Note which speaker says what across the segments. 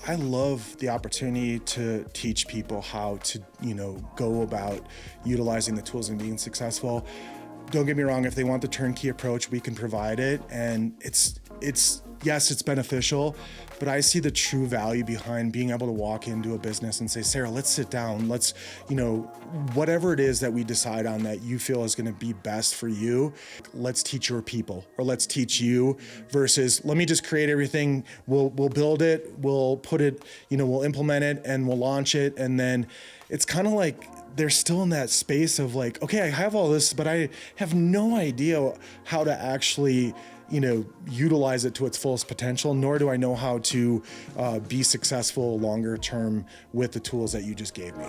Speaker 1: I love the opportunity to teach people how to, go about utilizing the tools and being successful. Don't get me wrong, if they want the turnkey approach, we can provide it. And it's yes, it's beneficial, but I see the true value behind being able to walk into a business and say, Sarah, let's sit down. Let's, whatever it is that we decide on that you feel is going to be best for you, let's teach your people, or let's teach you, versus let me just create everything. We'll build it, we'll put it, we'll implement it and we'll launch it. And then it's kind of like, they're still in that space of like, okay, I have all this, but I have no idea how to actually, utilize it to its fullest potential, nor do I know how to be successful longer term with the tools that you just gave me.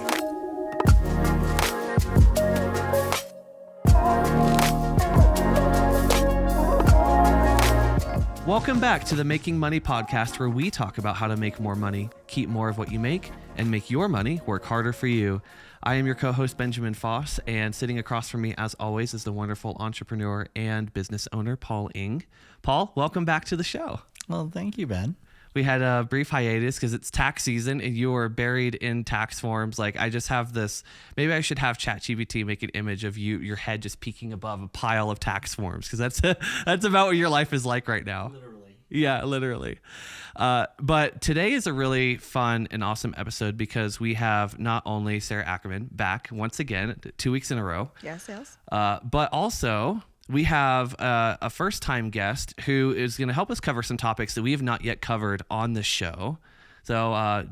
Speaker 2: Welcome back to the Making Money podcast, where we talk about how to make more money, keep more of what you make, and make your money work harder for you. I am your co-host, Benjamin Foss, and sitting across from me, as always, is the wonderful entrepreneur and business owner, Paul Ing. Paul, welcome back to the show.
Speaker 3: Well, thank you, Ben.
Speaker 2: We had a brief hiatus because it's tax season and you are buried in tax forms. Like, I just have this, maybe I should have ChatGPT make an image of you, your head just peeking above a pile of tax forms, because that's about what your life is like right now.
Speaker 3: Literally.
Speaker 2: Yeah, literally. But today is a really fun and awesome episode because we have not only Sarah Ackerman back once again, 2 weeks in a row.
Speaker 4: Yes.
Speaker 2: But also we have a first-time guest who is going to help us cover some topics that we have not yet covered on the show. So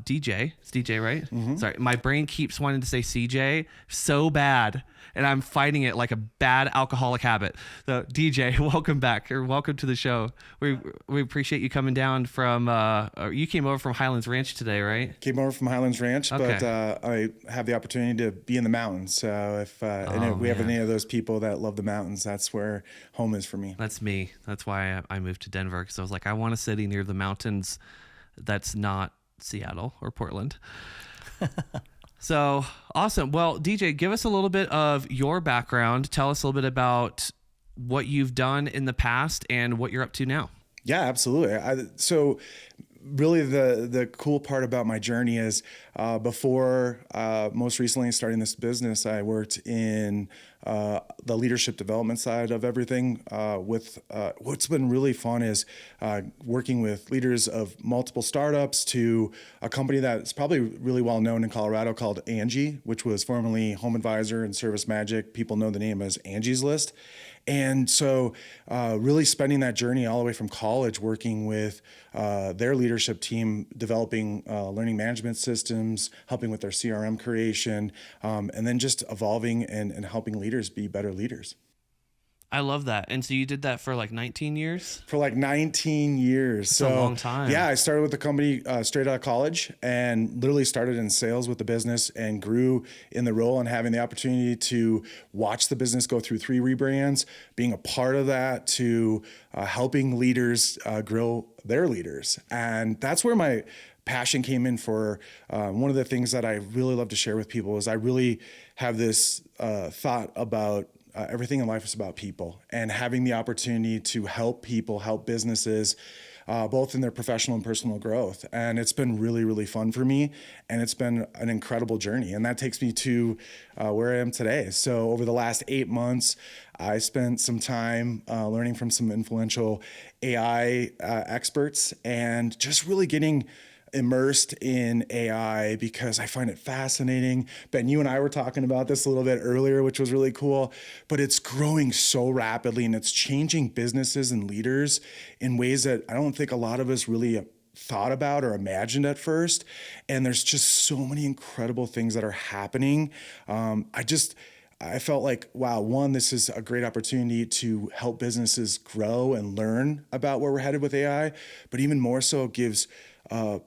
Speaker 2: DJ, it's DJ, right? Mm-hmm. Sorry, my brain keeps wanting to say CJ so bad, and I'm fighting it like a bad alcoholic habit. So DJ, welcome back, or welcome to the show. We appreciate you coming down from, you came over from Highlands Ranch today, right?
Speaker 1: Came over from Highlands Ranch,
Speaker 2: okay.
Speaker 1: But I have the opportunity to be in the mountains. So if we have any of those people that love the mountains, that's where home is for me.
Speaker 2: That's me. That's why I moved to Denver, because I was like, I want a city near the mountains that's not Seattle or Portland. So awesome. Well, DJ, give us a little bit of your background. Tell us a little bit about what you've done in the past and what you're up to now.
Speaker 1: Yeah, absolutely. So really the cool part about my journey is before most recently starting this business, I worked in the leadership development side of everything. With what's been really fun is working with leaders of multiple startups to a company that's probably really well known in Colorado called Angie, which was formerly Home Advisor and Service Magic. People know the name as Angie's List. And so really spending that journey all the way from college working with their leadership team, developing learning management systems, helping with their CRM creation, and then just evolving and helping leaders be better leaders.
Speaker 2: I love that. And so you did that for like 19 years?
Speaker 1: For like 19 years.
Speaker 2: That's a long time.
Speaker 1: Yeah, I started with the company straight out of college and literally started in sales with the business and grew in the role, and having the opportunity to watch the business go through 3 rebrands, being a part of that, to helping leaders grow their leaders. And that's where my passion came in for one of the things that I really love to share with people is I really have this thought about everything in life is about people, and having the opportunity to help people, help businesses, both in their professional and personal growth. And it's been really, really fun for me, and it's been an incredible journey. And that takes me to where I am today. So over the last 8 months, I spent some time learning from some influential AI experts and just really getting immersed in AI because I find it fascinating. Ben, you and I were talking about this a little bit earlier, which was really cool, but it's growing so rapidly and it's changing businesses and leaders in ways that I don't think a lot of us really thought about or imagined at first. And there's just so many incredible things that are happening. I felt like, wow, one, this is a great opportunity to help businesses grow and learn about where we're headed with AI, but even more so it gives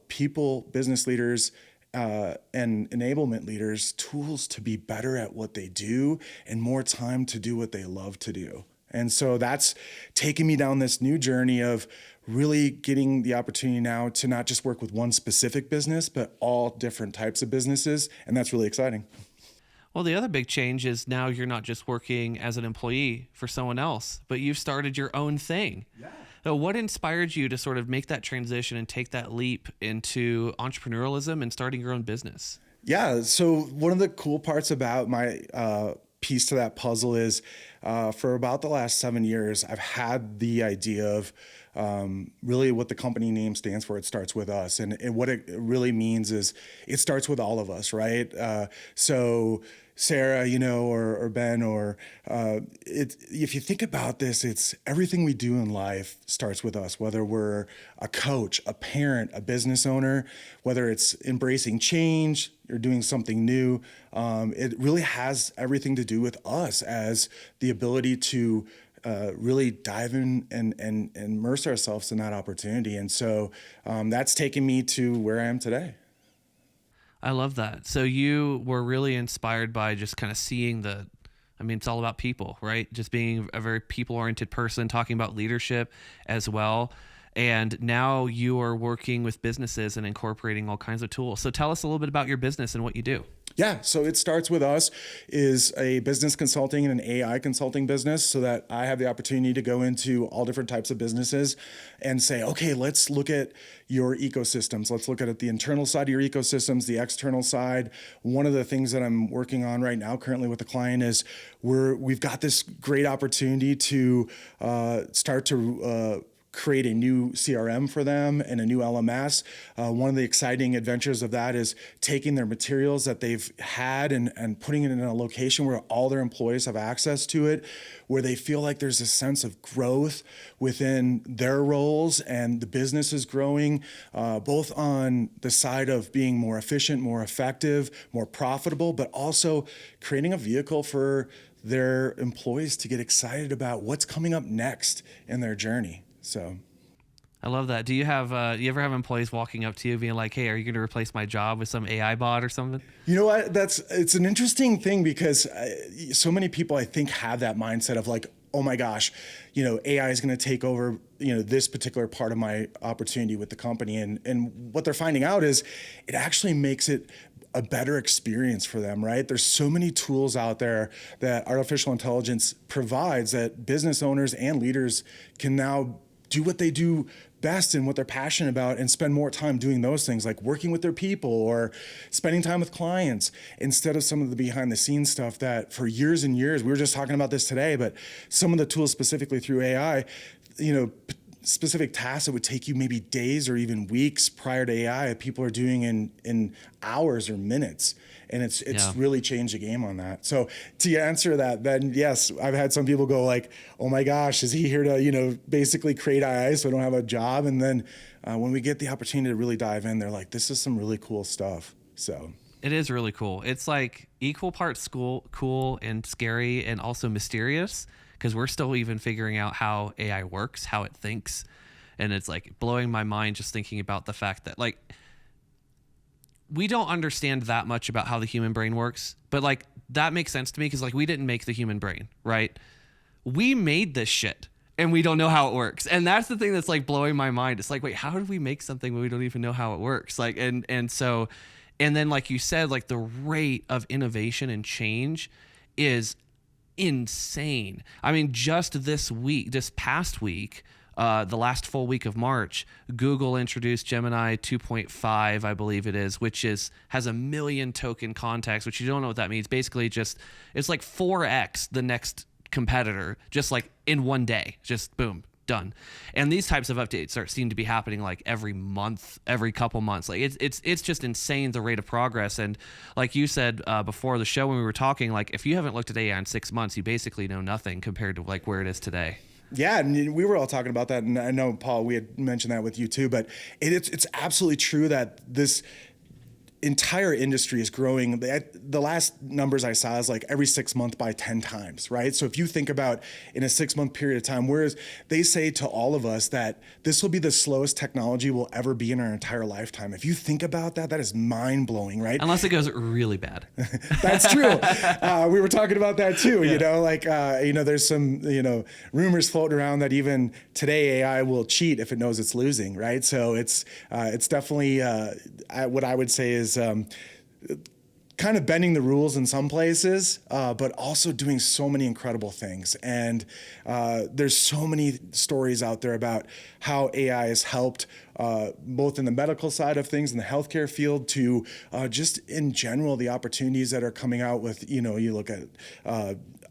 Speaker 1: people, business leaders, and enablement leaders tools to be better at what they do and more time to do what they love to do. And so that's taken me down this new journey of really getting the opportunity now to not just work with one specific business, but all different types of businesses. And that's really exciting.
Speaker 2: Well, the other big change is now you're not just working as an employee for someone else, but you've started your own thing. Yeah. So what inspired you to sort of make that transition and take that leap into entrepreneurialism and starting your own business?
Speaker 1: Yeah. So one of the cool parts about my piece to that puzzle is for about the last 7 years, I've had the idea of really what the company name stands for. It starts with us. And what it really means is it starts with all of us, right? So Sarah, or Ben, if you think about this, it's everything we do in life starts with us, whether we're a coach, a parent, a business owner, whether it's embracing change or doing something new. It really has everything to do with us as the ability to really dive in and immerse ourselves in that opportunity. And so that's taken me to where I am today.
Speaker 2: I love that. So you were really inspired by just kind of seeing it's all about people, right? Just being a very people-oriented person, talking about leadership as well. And now you are working with businesses and incorporating all kinds of tools. So tell us a little bit about your business and what you do.
Speaker 1: Yeah, so It Starts With Us is a business consulting and an AI consulting business, so that I have the opportunity to go into all different types of businesses and say, okay, let's look at your ecosystems. Let's look at the internal side of your ecosystems, the external side. One of the things that I'm working on right now currently with a client is we've got this great opportunity to start to create a new CRM for them and a new LMS. One of the exciting adventures of that is taking their materials that they've had and putting it in a location where all their employees have access to it, where they feel like there's a sense of growth within their roles and the business is growing, both on the side of being more efficient, more effective, more profitable, but also creating a vehicle for their employees to get excited about what's coming up next in their journey. So
Speaker 2: I love that. Do you you ever have employees walking up to you being like, hey, are you going to replace my job with some AI bot or something?
Speaker 1: You know what? It's an interesting thing because so many people, I think, have that mindset of like, oh my gosh, AI is going to take over, this particular part of my opportunity with the company. And what they're finding out is it actually makes it a better experience for them, right? There's so many tools out there that artificial intelligence provides that business owners and leaders can now do what they do best and what they're passionate about and spend more time doing those things, like working with their people or spending time with clients, instead of some of the behind the scenes stuff that for years and years, we were just talking about this today, but some of the tools specifically through AI, specific tasks that would take you maybe days or even weeks prior to AI, people are doing in hours or minutes. And it's really changed the game on that. So to answer that, then yes, I've had some people go like, oh my gosh, is he here to, basically create AI so I don't have a job? And then when we get the opportunity to really dive in, they're like, this is some really cool stuff. So
Speaker 2: it is really cool. It's like equal parts cool and scary and also mysterious, because we're still even figuring out how AI works, how it thinks. And it's like blowing my mind just thinking about the fact that like we don't understand that much about how the human brain works, but like that makes sense to me because like we didn't make the human brain, right? We made this shit and we don't know how it works. And that's the thing that's like blowing my mind. It's like, wait, how did we make something when we don't even know how it works? Like, and then like you said, like the rate of innovation and change is insane. I mean, just this past week, the last full week of March, Google introduced Gemini 2.5, I believe it is, which has a million token context, which you don't know what that means. Basically, it's like 4x the next competitor, just like in one day, just boom, done. And these types of updates seem to be happening like every month, every couple months. Like it's just insane, the rate of progress. And like you said before the show when we were talking, like if you haven't looked at AI in 6 months, you basically know nothing compared to like where it is today.
Speaker 1: Yeah, and we were all talking about that, and I know, Paul, we had mentioned that with you too, but it's absolutely true that this entire industry is growing. The last numbers I saw is like every 6 months by 10 times, right? So if you think about in a 6 month period of time, whereas they say to all of us that this will be the slowest technology we'll ever be in our entire lifetime. If you think about that, that is mind blowing, right?
Speaker 2: Unless it goes really bad.
Speaker 1: That's true. We were talking about that too, there's some, rumors floating around that even today AI will cheat if it knows it's losing, right? So it's definitely what I would say is kind of bending the rules in some places, but also doing so many incredible things. And there's so many stories out there about how AI has helped both in the medical side of things, in the healthcare field, to just in general, the opportunities that are coming out with, you look at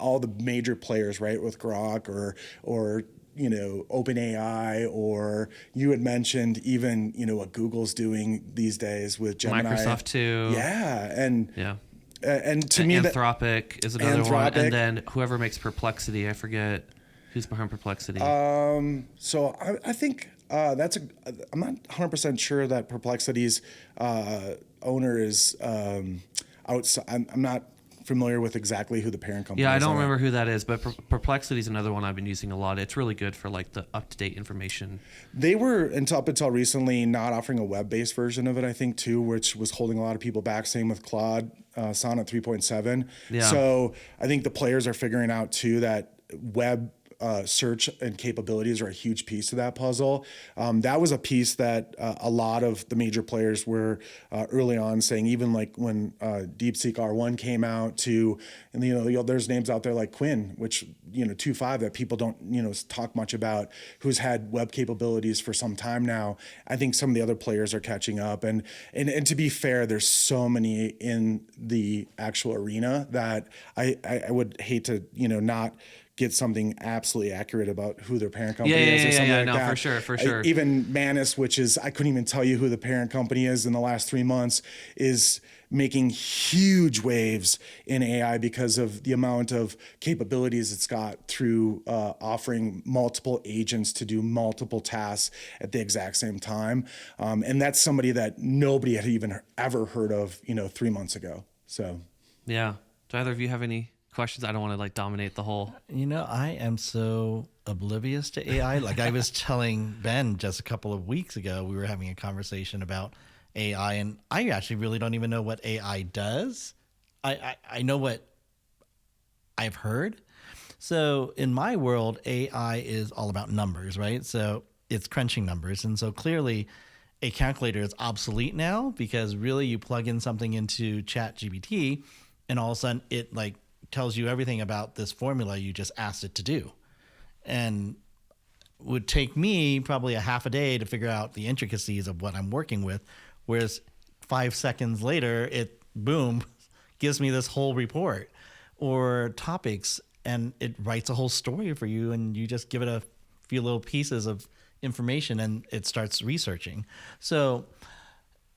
Speaker 1: all the major players, right, with Grok or OpenAI, or you had mentioned even, what Google's doing these days with Gemini.
Speaker 2: Microsoft too.
Speaker 1: Yeah. And to
Speaker 2: and
Speaker 1: me,
Speaker 2: Anthropic is another one. And then whoever makes Perplexity, I forget who's behind Perplexity.
Speaker 1: So I think I'm not 100% sure that Perplexity's owner is outside. I'm not familiar with exactly who the parent company is.
Speaker 2: Yeah, I don't remember who that is, but Perplexity is another one I've been using a lot. It's really good for like the up-to-date information.
Speaker 1: They were, up until recently, not offering a web-based version of it, I think, too, which was holding a lot of people back. Same with Claude, Sonnet 3.7.
Speaker 2: Yeah.
Speaker 1: So I think the players are figuring out, too, that web search and capabilities are a huge piece of that puzzle. That was a piece that a lot of the major players were early on saying, even like when DeepSeek R1 came out, to, and there's names out there like Quinn, which 2.5 that people don't talk much about, who's had web capabilities for some time now. I think some of the other players are catching up, and to be fair, there's so many in the actual arena that I would hate to not get something absolutely accurate about who their parent company is or something like that.
Speaker 2: For sure.
Speaker 1: Even Manus, which is, I couldn't even tell you who the parent company is in the last 3 months, is making huge waves in AI because of the amount of capabilities it's got through offering multiple agents to do multiple tasks at the exact same time. And that's somebody that nobody had even ever heard of, 3 months ago. So,
Speaker 2: yeah. Do either of you have any questions? I don't want to like dominate the whole.
Speaker 3: I am so oblivious to AI. Like I was telling Ben just a couple of weeks ago, we were having a conversation about AI, and I actually really don't even know what AI does. I know what I've heard. So in my world, AI is all about numbers, right? So it's crunching numbers. And so clearly a calculator is obsolete now, because really you plug in something into ChatGPT and all of a sudden it like tells you everything about this formula you just asked it to do. And would take me probably a half a day to figure out the intricacies of what I'm working with. Whereas 5 seconds later, it boom, gives me this whole report or topics, and it writes a whole story for you, and you just give it a few little pieces of information and it starts researching. So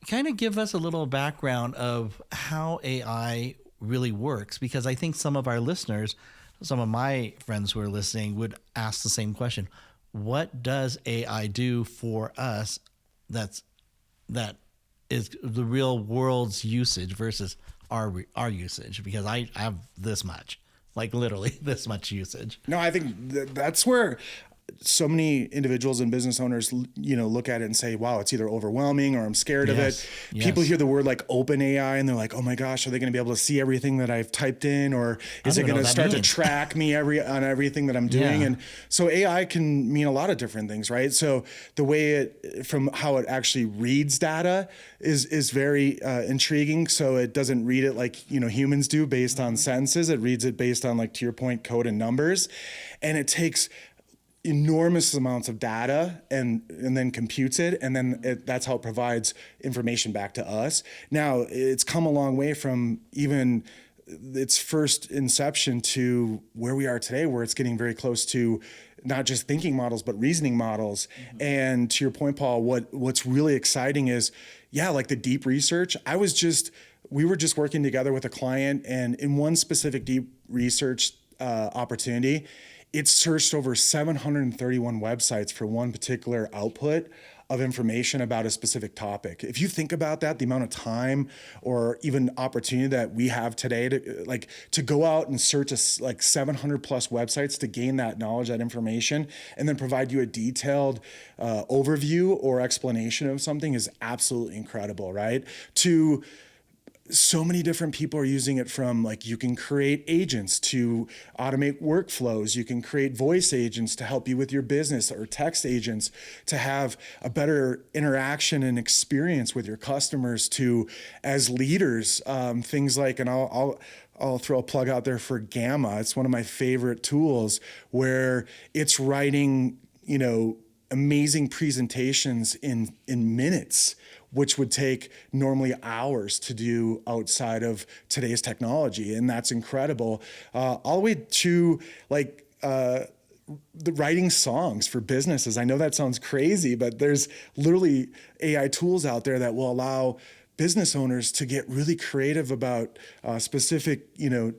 Speaker 3: kind of give us a little background of how AI really works, because I think some of our listeners, some of my friends who are listening, would ask the same question. What does AI do for us that is the real world's usage versus our usage? Because I have this much, like literally this much usage.
Speaker 1: No, I think that's where so many individuals and business owners, look at it and say, wow, it's either overwhelming or I'm scared of it.
Speaker 3: Yes.
Speaker 1: People hear the word like OpenAI and they're like, oh my gosh, are they going to be able to see everything that I've typed in? Or is it going to start to track me on everything that I'm doing?
Speaker 3: Yeah.
Speaker 1: And so AI can mean a lot of different things, right? So the way from how it actually reads data is very intriguing. So it doesn't read it like, humans do based on sentences. It reads it based on, like, to your point, code and numbers. And it takes enormous amounts of data and then computes it, and then that's how it provides information back to us. Now, it's come a long way from even its first inception to where we are today, where it's getting very close to not just thinking models, but reasoning models. Mm-hmm. And to your point, Paul, what's really exciting is, like the deep research. We were just working together with a client, and in one specific deep research opportunity, it searched over 731 websites for one particular output of information about a specific topic. If you think about that, the amount of time or even opportunity that we have today to go out and search 700 plus websites to gain that knowledge, that information, and then provide you a detailed overview or explanation of something is absolutely incredible, right? To so many different people are using it, from like you can create agents to automate workflows. You can create voice agents to help you with your business, or text agents to have a better interaction and experience with your customers, to as leaders, things like, and I'll throw a plug out there for Gamma. It's one of my favorite tools, where it's writing, amazing presentations in minutes, which would take normally hours to do outside of today's technology. And that's incredible. All the way to like the writing songs for businesses. I know that sounds crazy, but there's literally AI tools out there that will allow business owners to get really creative about specific,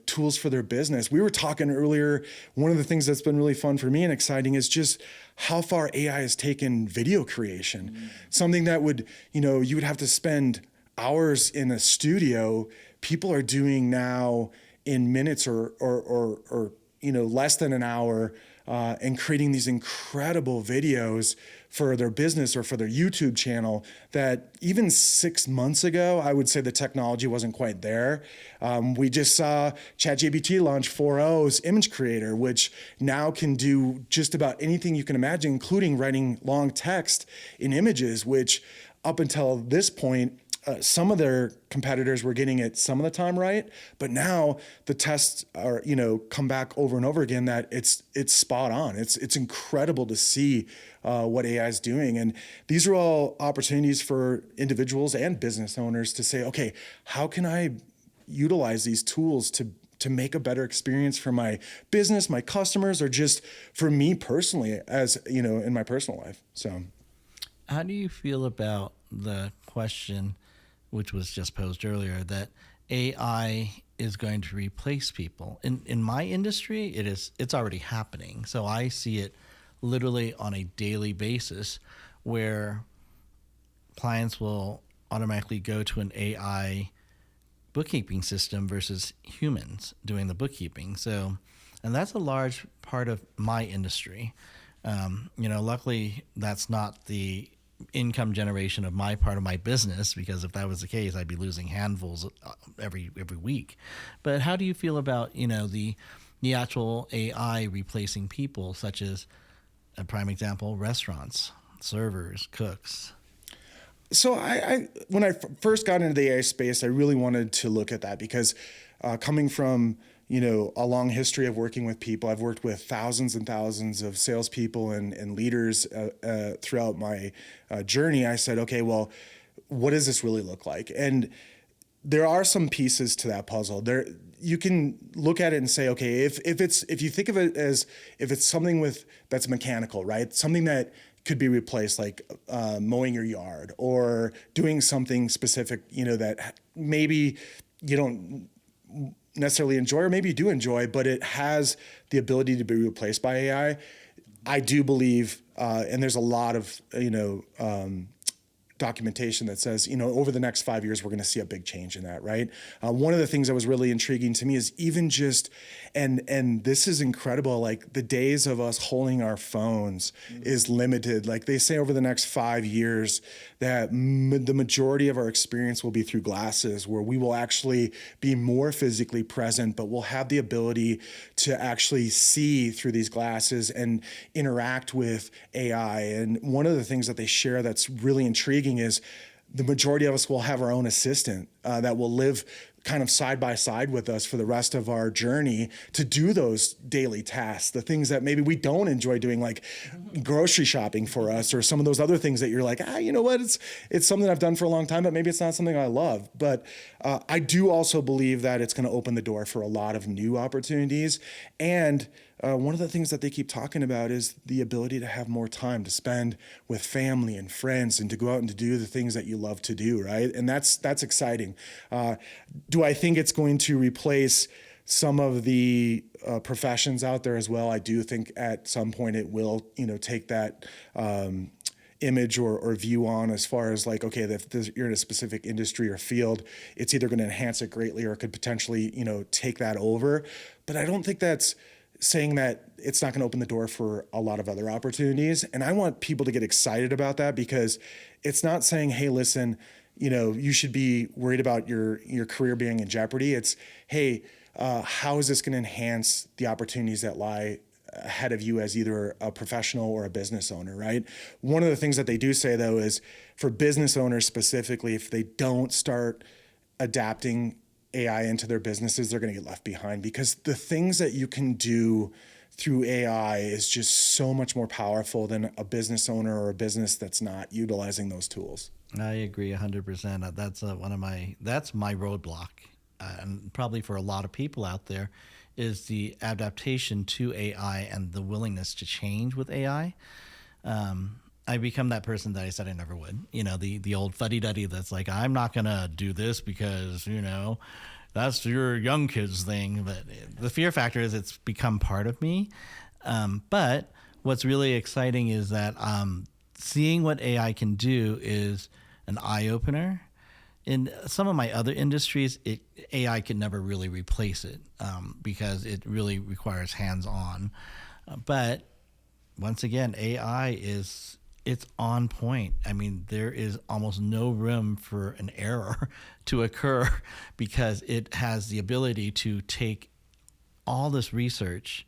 Speaker 1: tools for their business. We were talking earlier, one of the things that's been really fun for me and exciting is just how far AI has taken video creation. Mm-hmm. Something that would, you would have to spend hours in a studio, people are doing now in minutes or less than an hour, and creating these incredible videos for their business or for their YouTube channel that even 6 months ago, I would say the technology wasn't quite there. We just saw ChatGPT launch 4.0's image creator, which now can do just about anything you can imagine, including writing long text in images, which up until this point, some of their competitors were getting it some of the time right, but now the tests are, come back over and over again that it's spot on. It's incredible to see what AI is doing. And these are all opportunities for individuals and business owners to say, okay, how can I utilize these tools to make a better experience for my business, my customers, or just for me personally, as, in my personal life. So
Speaker 3: how do you feel about the question, which was just posed earlier, that AI is going to replace people? In my industry, it's already happening. So I see it literally on a daily basis, where clients will automatically go to an AI bookkeeping system versus humans doing the bookkeeping. So, and that's a large part of my industry. Luckily that's not the income generation of my part of my business, because if that was the case, I'd be losing handfuls every week. But how do you feel about, the actual AI replacing people, such as, a prime example, restaurants, servers, cooks?
Speaker 1: So when I first got into the AI space, I really wanted to look at that because coming from, a long history of working with people, I've worked with thousands and thousands of salespeople and leaders throughout my journey. I said, okay, well, what does this really look like? And there are some pieces to that puzzle. You can look at it and say, okay, if you think of it as if it's something that's mechanical, right? Something that could be replaced, like mowing your yard or doing something specific, that maybe you don't necessarily enjoy, or maybe you do enjoy, but it has the ability to be replaced by AI. I do believe, and there's a lot of, documentation that says, over the next 5 years, we're going to see a big change in that, right? One of the things that was really intriguing to me is even just, and this is incredible, like the days of us holding our phones is limited. Like they say over the next 5 years that the majority of our experience will be through glasses, where we will actually be more physically present, but we'll have the ability to actually see through these glasses and interact with AI. And one of the things that they share that's really intriguing is the majority of us will have our own assistant that will live kind of side by side with us for the rest of our journey to do those daily tasks, the things that maybe we don't enjoy doing, like grocery shopping for us, or some of those other things that you're like, you know what, it's something I've done for a long time, but maybe it's not something I love. But I do also believe that it's going to open the door for a lot of new opportunities. And one of the things that they keep talking about is the ability to have more time to spend with family and friends and to go out and to do the things that you love to do, right? And that's exciting. Do I think it's going to replace some of the professions out there as well? I do think at some point it will, take that image or view on, as far as like, okay, if you're in a specific industry or field, it's either going to enhance it greatly or it could potentially, take that over. But I don't think that's saying that it's not going to open the door for a lot of other opportunities. And I want people to get excited about that, because it's not saying, hey, listen, you should be worried about your career being in jeopardy. It's, hey, how is this going to enhance the opportunities that lie ahead of you as either a professional or a business owner, right? One of the things that they do say, though, is for business owners specifically, if they don't start adapting AI into their businesses, they're going to get left behind, because the things that you can do through AI is just so much more powerful than a business owner or a business that's not utilizing those tools.
Speaker 3: I agree 100%. That's my roadblock, and probably for a lot of people out there, is the adaptation to AI and the willingness to change with AI. I become that person that I said I never would. The old fuddy-duddy that's like, I'm not going to do this because, that's your young kids thing. But the fear factor is it's become part of me. But what's really exciting is that seeing what AI can do is an eye-opener. In some of my other industries, AI can never really replace it because it really requires hands-on. But once again, AI it's on point. I mean, there is almost no room for an error to occur because it has the ability to take all this research,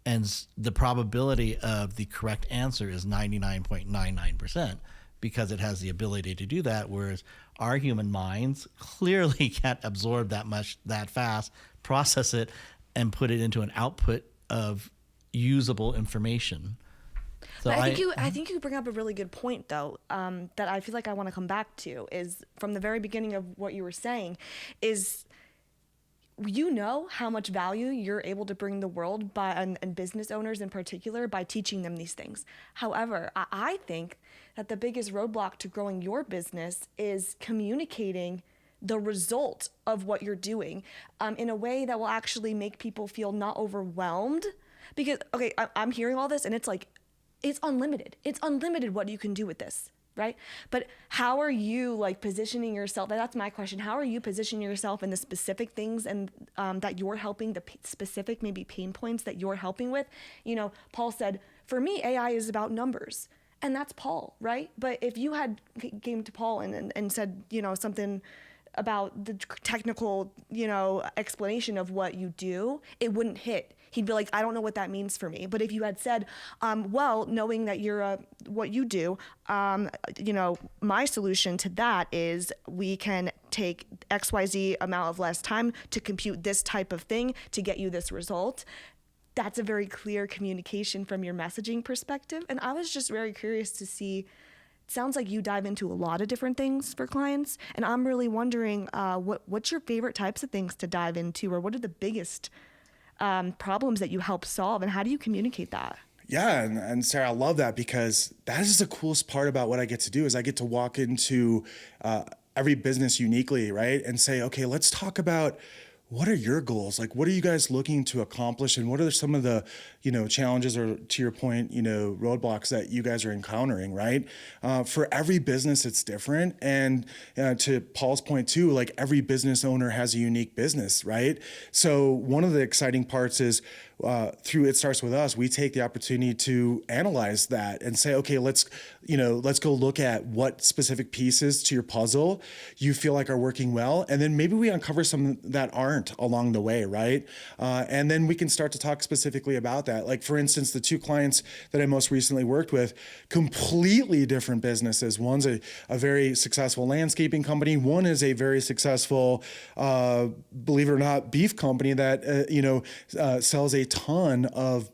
Speaker 3: and the probability of the correct answer is 99.99%. because it has the ability to do that, whereas our human minds clearly can't absorb that much that fast, process it, and put it into an output of usable information. So
Speaker 4: I think you bring up a really good point, though, that I feel like I want to come back to, is from the very beginning of what you were saying, is how much value you're able to bring the world and business owners in particular by teaching them these things. However, I think that the biggest roadblock to growing your business is communicating the result of what you're doing in a way that will actually make people feel not overwhelmed. Because, okay, I'm hearing all this and it's like, it's unlimited. It's unlimited what you can do with this, right? But how are you positioning yourself? That's my question. How are you positioning yourself in the specific things and that you're helping, the specific maybe pain points that you're helping with? Paul said, for me, AI is about numbers. And that's Paul, right? But if you had came to Paul and said, something about the technical, explanation of what you do, it wouldn't hit. He'd be like, I don't know what that means for me. But if you had said, well, knowing that you're what you do, my solution to that is we can take XYZ amount of less time to compute this type of thing to get you this result. That's a very clear communication from your messaging perspective. And I was just very curious to see, it sounds like you dive into a lot of different things for clients. And I'm really wondering what's your favorite types of things to dive into, or what are the biggest problems that you help solve, and how do you communicate that?
Speaker 1: Yeah, and Sarah, I love that, because that is the coolest part about what I get to do is I get to walk into every business uniquely, right? And say, okay, let's talk about what are your goals? What are you guys looking to accomplish? And what are some of the, challenges, or to your point, roadblocks that you guys are encountering, right? For every business, it's different. And to Paul's point too, every business owner has a unique business, right? So one of the exciting parts is through It Starts With Us, we take the opportunity to analyze that and say, okay, let's go look at what specific pieces to your puzzle you feel like are working well. And then maybe we uncover some that aren't along the way, right? And then we can start to talk specifically about that. For instance, the two clients that I most recently worked with, completely different businesses. One's a very successful landscaping company. One is a very successful, believe it or not, beef company that, sells a ton of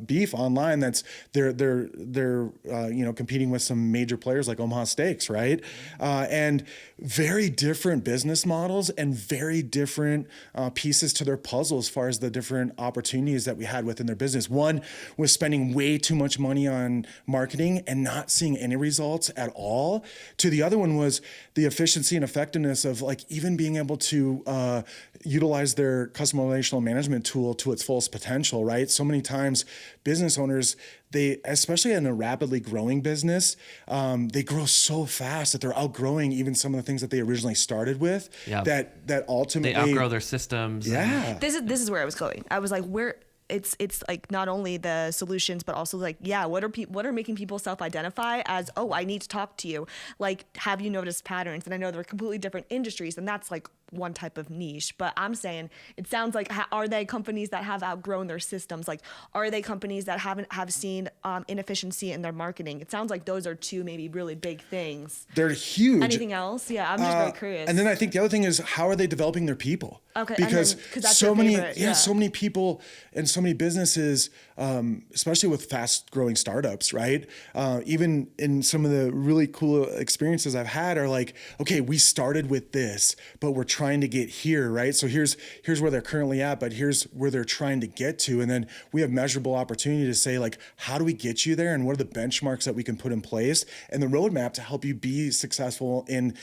Speaker 1: beef online. That's they're competing with some major players like Omaha Steaks, right? And very different business models and very different pieces to their puzzle as far as the different opportunities that we had within their business. One was spending way too much money on marketing and not seeing any results at all. To the other one was the efficiency and effectiveness of even being able to utilize their customer relational management tool to its fullest potential, right? So many times business owners, they, especially in a rapidly growing business, they grow so fast that they're outgrowing even some of the things that they originally started with. Yeah. That ultimately
Speaker 2: they outgrow their systems.
Speaker 1: Yeah.
Speaker 4: This is where I was going. I was like, it's like not only the solutions, but also like, yeah, what are making people self-identify as, oh, I need to talk to you. Like, have you noticed patterns? And I know they're completely different industries, and that's like one type of niche. But I'm saying, it sounds like, are they companies that have outgrown their systems? Like, are they companies that have seen inefficiency in their marketing? It sounds like those are two maybe really big things.
Speaker 1: They're huge.
Speaker 4: Anything else? Yeah, I'm just very curious.
Speaker 1: And then I think the other thing is, how are they developing their people?
Speaker 4: Okay,
Speaker 1: because
Speaker 4: that's
Speaker 1: so
Speaker 4: your
Speaker 1: many,
Speaker 4: favorite,
Speaker 1: so many people and so many businesses, especially with fast-growing startups, right? Even in some of the really cool experiences I've had are like, okay, we started with this, but we're trying to get here, right? So here's where they're currently at, but here's where they're trying to get to, and then we have measurable opportunity to say, like, how do we get you there, and what are the benchmarks that we can put in place, and the roadmap to help you be successful in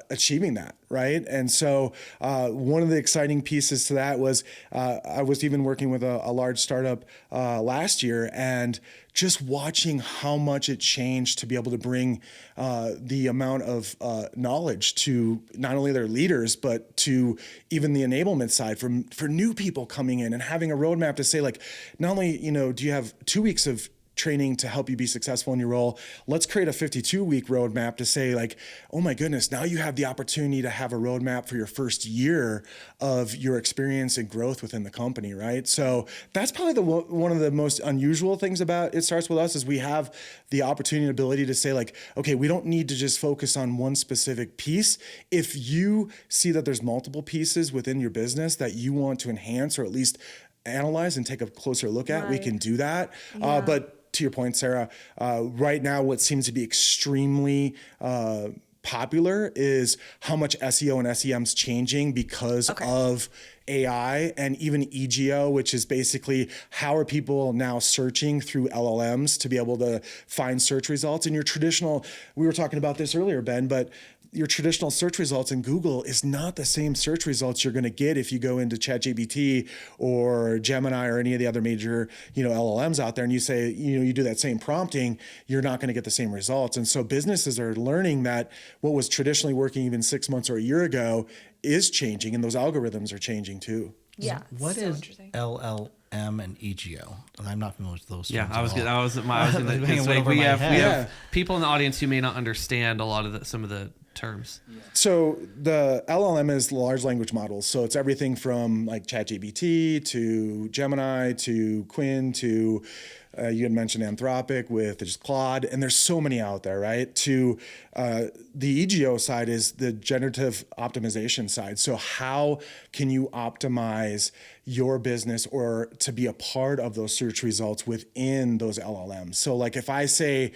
Speaker 1: achieving that, right? And so one of the exciting pieces to that was I was even working with a large startup last year, and just watching how much it changed to be able to bring the amount of knowledge to not only their leaders, but to even the enablement side for new people coming in, and having a roadmap to say, like, not only, do you have 2 weeks of training to help you be successful in your role, let's create a 52-week roadmap to say, like, oh my goodness, now you have the opportunity to have a roadmap for your first year of your experience and growth within the company, right? So that's probably one of the most unusual things about It Starts With Us, is we have the opportunity and ability to say, like, okay, we don't need to just focus on one specific piece. If you see that there's multiple pieces within your business that you want to enhance, or at least analyze and take a closer look at, we can do that.
Speaker 4: Yeah.
Speaker 1: But to your point, Sarah, right now what seems to be extremely popular is how much SEO and SEM's changing because of AI, and even EGO, which is basically how are people now searching through LLMs to be able to find search results. And your traditional, we were talking about this earlier, Ben, but your traditional search results in Google is not the same search results you're going to get if you go into ChatGPT or Gemini or any of the other major, LLMs out there, and you say, you do that same prompting, you're not going to get the same results. And so businesses are learning that what was traditionally working even 6 months or a year ago is changing, and those algorithms are changing too.
Speaker 4: Yeah.
Speaker 3: What is LLM and EGO? I'm not familiar with those terms.
Speaker 2: Yeah, I was
Speaker 3: at all.
Speaker 2: gonna we have people in the audience who may not understand a lot of some of the terms.
Speaker 1: So the LLM is large language models. So it's everything from like ChatGPT to Gemini to Quinn to you had mentioned Anthropic with just Claude, and there's so many out there, right? To the EGO side is the generative optimization side. So how can you optimize your business or to be a part of those search results within those LLMs? So like if I say,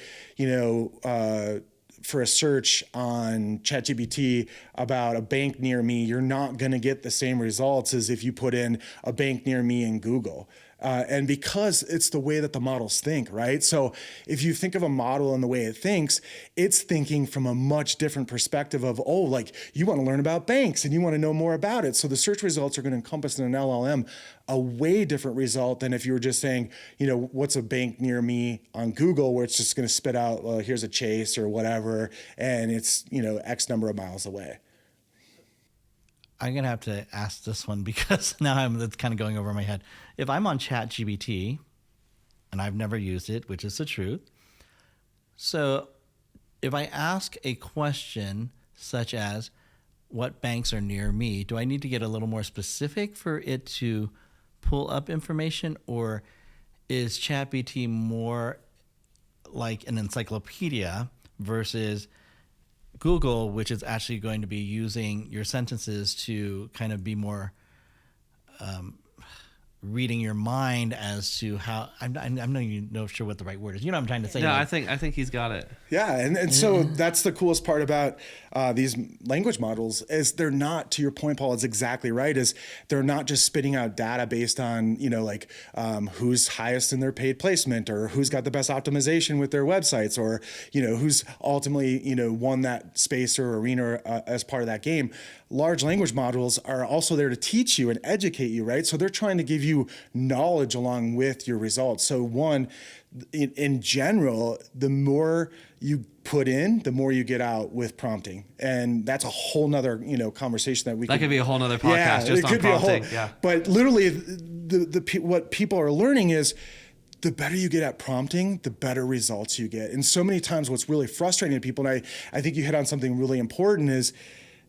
Speaker 1: for a search on ChatGPT about a bank near me, you're not going to get the same results as if you put in a bank near me in Google. And because it's the way that the models think, right? So if you think of a model and the way it thinks, it's thinking from a much different perspective of, like you want to learn about banks and you want to know more about it. So the search results are going to encompass in an LLM a way different result than if you were just saying, what's a bank near me on Google, where it's just going to spit out, well, here's a Chase or whatever, and it's, X number of miles away.
Speaker 3: I'm going to have to ask this one because now that's kind of going over my head. If I'm on ChatGPT, and I've never used it, which is the truth, so if I ask a question such as, what banks are near me, do I need to get a little more specific for it to pull up information, or is ChatGPT more like an encyclopedia versus Google, which is actually going to be using your sentences to kind of be more reading your mind as to how I'm not even sure what the right word is. You know what I'm trying to say?
Speaker 2: No, I think he's got it.
Speaker 1: Yeah, and so that's the coolest part about these language models is they're not, to your point, Paul, it's exactly right, is they're not just spitting out data based on, who's highest in their paid placement or who's got the best optimization with their websites or, who's ultimately, won that space or arena as part of that game. Large language models are also there to teach you and educate you, right? So they're trying to give you knowledge along with your results. So one, in general, the more you put in, the more you get out with prompting. And that's a whole nother, conversation that
Speaker 2: could be a whole nother podcast just on prompting.
Speaker 1: But literally what people are learning is the better you get at prompting, the better results you get. And so many times what's really frustrating to people, and I think you hit on something really important, is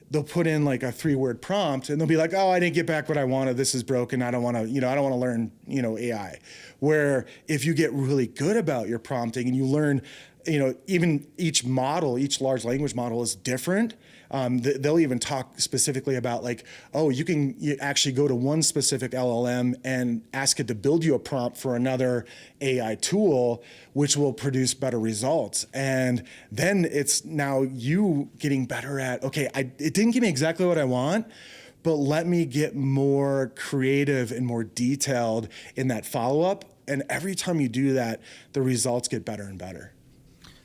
Speaker 1: they'll put in like a 3-word prompt and they'll be like, oh, I didn't get back what I wanted. This is broken. I don't want to, I don't want to learn, AI. Where if you get really good about your prompting and you learn, even each large language model is different. They'll even talk specifically about like, oh, you actually go to one specific LLM and ask it to build you a prompt for another AI tool, which will produce better results. And then it's now you getting better at, okay, it didn't give me exactly what I want, but let me get more creative and more detailed in that follow-up. And every time you do that, the results get better and better.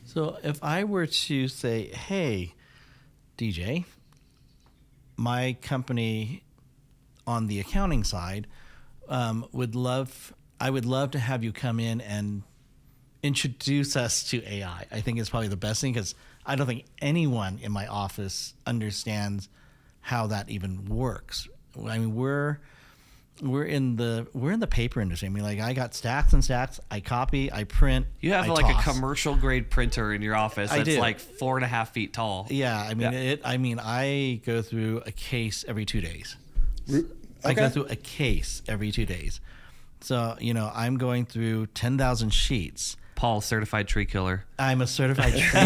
Speaker 3: So if I were to say, hey, DJ, my company on the accounting side I would love to have you come in and introduce us to AI. I think it's probably the best thing because I don't think anyone in my office understands how that even works. I mean, we're in the paper industry. I mean, like I got stacks and stacks. I copy, I print.
Speaker 2: You have
Speaker 3: I
Speaker 2: like
Speaker 3: toss.
Speaker 2: a commercial grade printer in your office
Speaker 3: I
Speaker 2: that's
Speaker 3: do.
Speaker 2: like 4.5 feet tall.
Speaker 3: Yeah, I mean, I go through a case every 2 days. I go through a case every 2 days. So I'm going through 10,000 sheets.
Speaker 2: Paul, certified tree killer.
Speaker 3: I'm a certified tree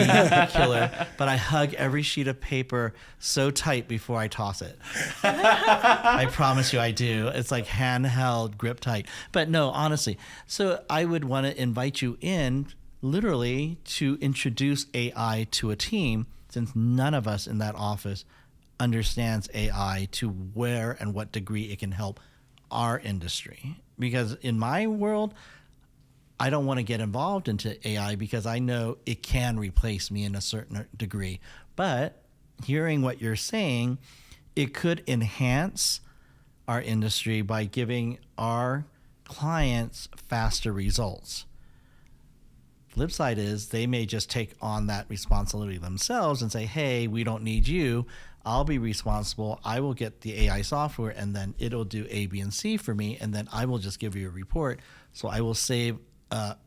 Speaker 3: killer, but I hug every sheet of paper so tight before I toss it. I promise you I do. It's like handheld, grip tight. But no, honestly. So I would want to invite you in literally to introduce AI to a team, since none of us in that office understands AI to where and what degree it can help our industry. Because in my world, I don't want to get involved into AI because I know it can replace me in a certain degree. But hearing what you're saying, it could enhance our industry by giving our clients faster results. Flip side is they may just take on that responsibility themselves and say, hey, we don't need you. I'll be responsible. I will get the AI software and then it'll do A, B, and C for me. And then I will just give you a report. So I will save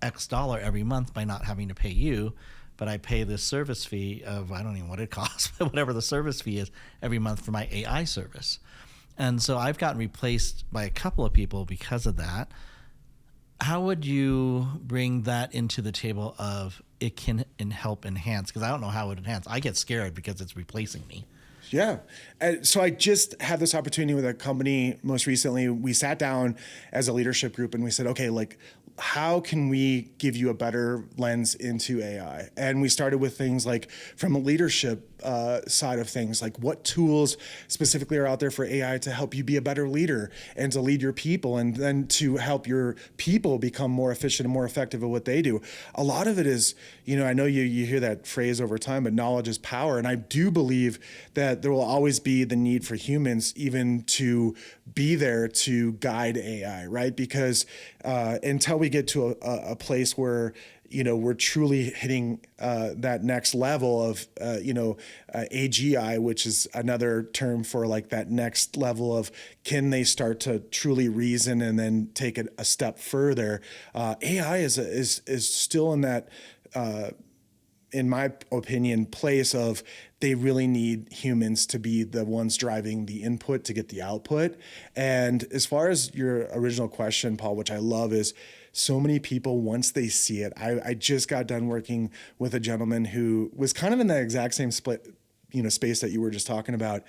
Speaker 3: X dollar every month by not having to pay you, but I pay this service fee of, I don't even know what it costs, but whatever the service fee is every month for my AI service. And so I've gotten replaced by a couple of people because of that. How would you bring that into the table of it can help enhance? Because I don't know how it would enhance. I get scared because it's replacing me.
Speaker 1: Yeah. So I just had this opportunity with a company most recently. We sat down as a leadership group and we said, okay, like, how can we give you a better lens into AI? And we started with things like from a leadership side of things, like what tools specifically are out there for AI to help you be a better leader and to lead your people and then to help your people become more efficient and more effective at what they do. A lot of it is, I know you hear that phrase over time, but knowledge is power. And I do believe that there will always be the need for humans even to be there to guide AI, right? Because until we get to a place where we're truly hitting that next level of, AGI, which is another term for like that next level of can they start to truly reason and then take it a step further. AI is still in that, in my opinion, place of they really need humans to be the ones driving the input to get the output. And as far as your original question, Paul, which I love, is so many people, once they see it, I just got done working with a gentleman who was kind of in that exact same space that you were just talking about.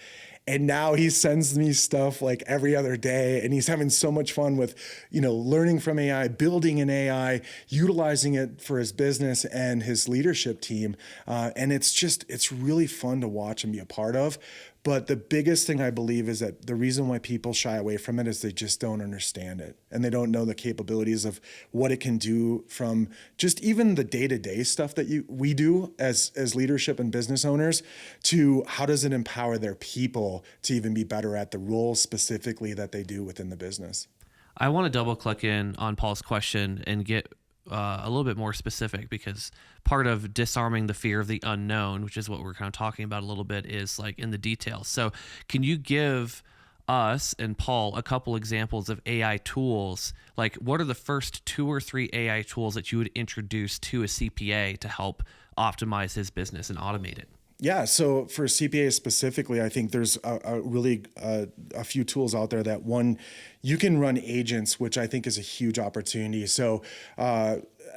Speaker 1: And now he sends me stuff like every other day, and he's having so much fun with, learning from AI, building an AI, utilizing it for his business and his leadership team. And it's really fun to watch and be a part of. But the biggest thing I believe is that the reason why people shy away from it is they just don't understand it. And they don't know the capabilities of what it can do from just even the day-to-day stuff that we do as leadership and business owners to how does it empower their people to even be better at the role specifically that they do within the business.
Speaker 2: I want to double click in on Paul's question and get a little bit more specific, because part of disarming the fear of the unknown, which is what we're kind of talking about a little bit, is like in the details. So can you give us and Paul a couple examples of AI tools. Like, what are the first 2 or 3 AI tools that you would introduce to a CPA to help optimize his business and automate it?
Speaker 1: Yeah, so for CPA specifically, I think there's a few tools out there that, one, you can run agents, which I think is a huge opportunity. So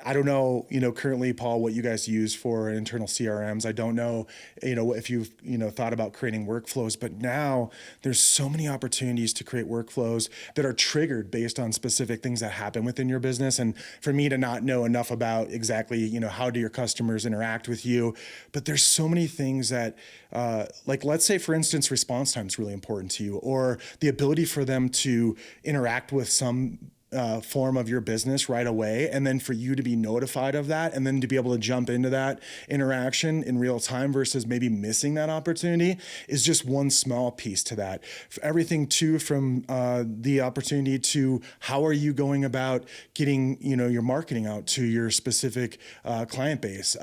Speaker 1: I don't know, currently, Paul, what you guys use for internal CRMs. I don't know, if you've, thought about creating workflows, but now there's so many opportunities to create workflows that are triggered based on specific things that happen within your business. And for me to not know enough about exactly, how do your customers interact with you, but there's so many things that, like, let's say, for instance, response time is really important to you, or the ability for them to interact with some form of your business right away, and then for you to be notified of that, and then to be able to jump into that interaction in real time versus maybe missing that opportunity is just one small piece to that. For everything too, from the opportunity to how are you going about getting your marketing out to your specific client base.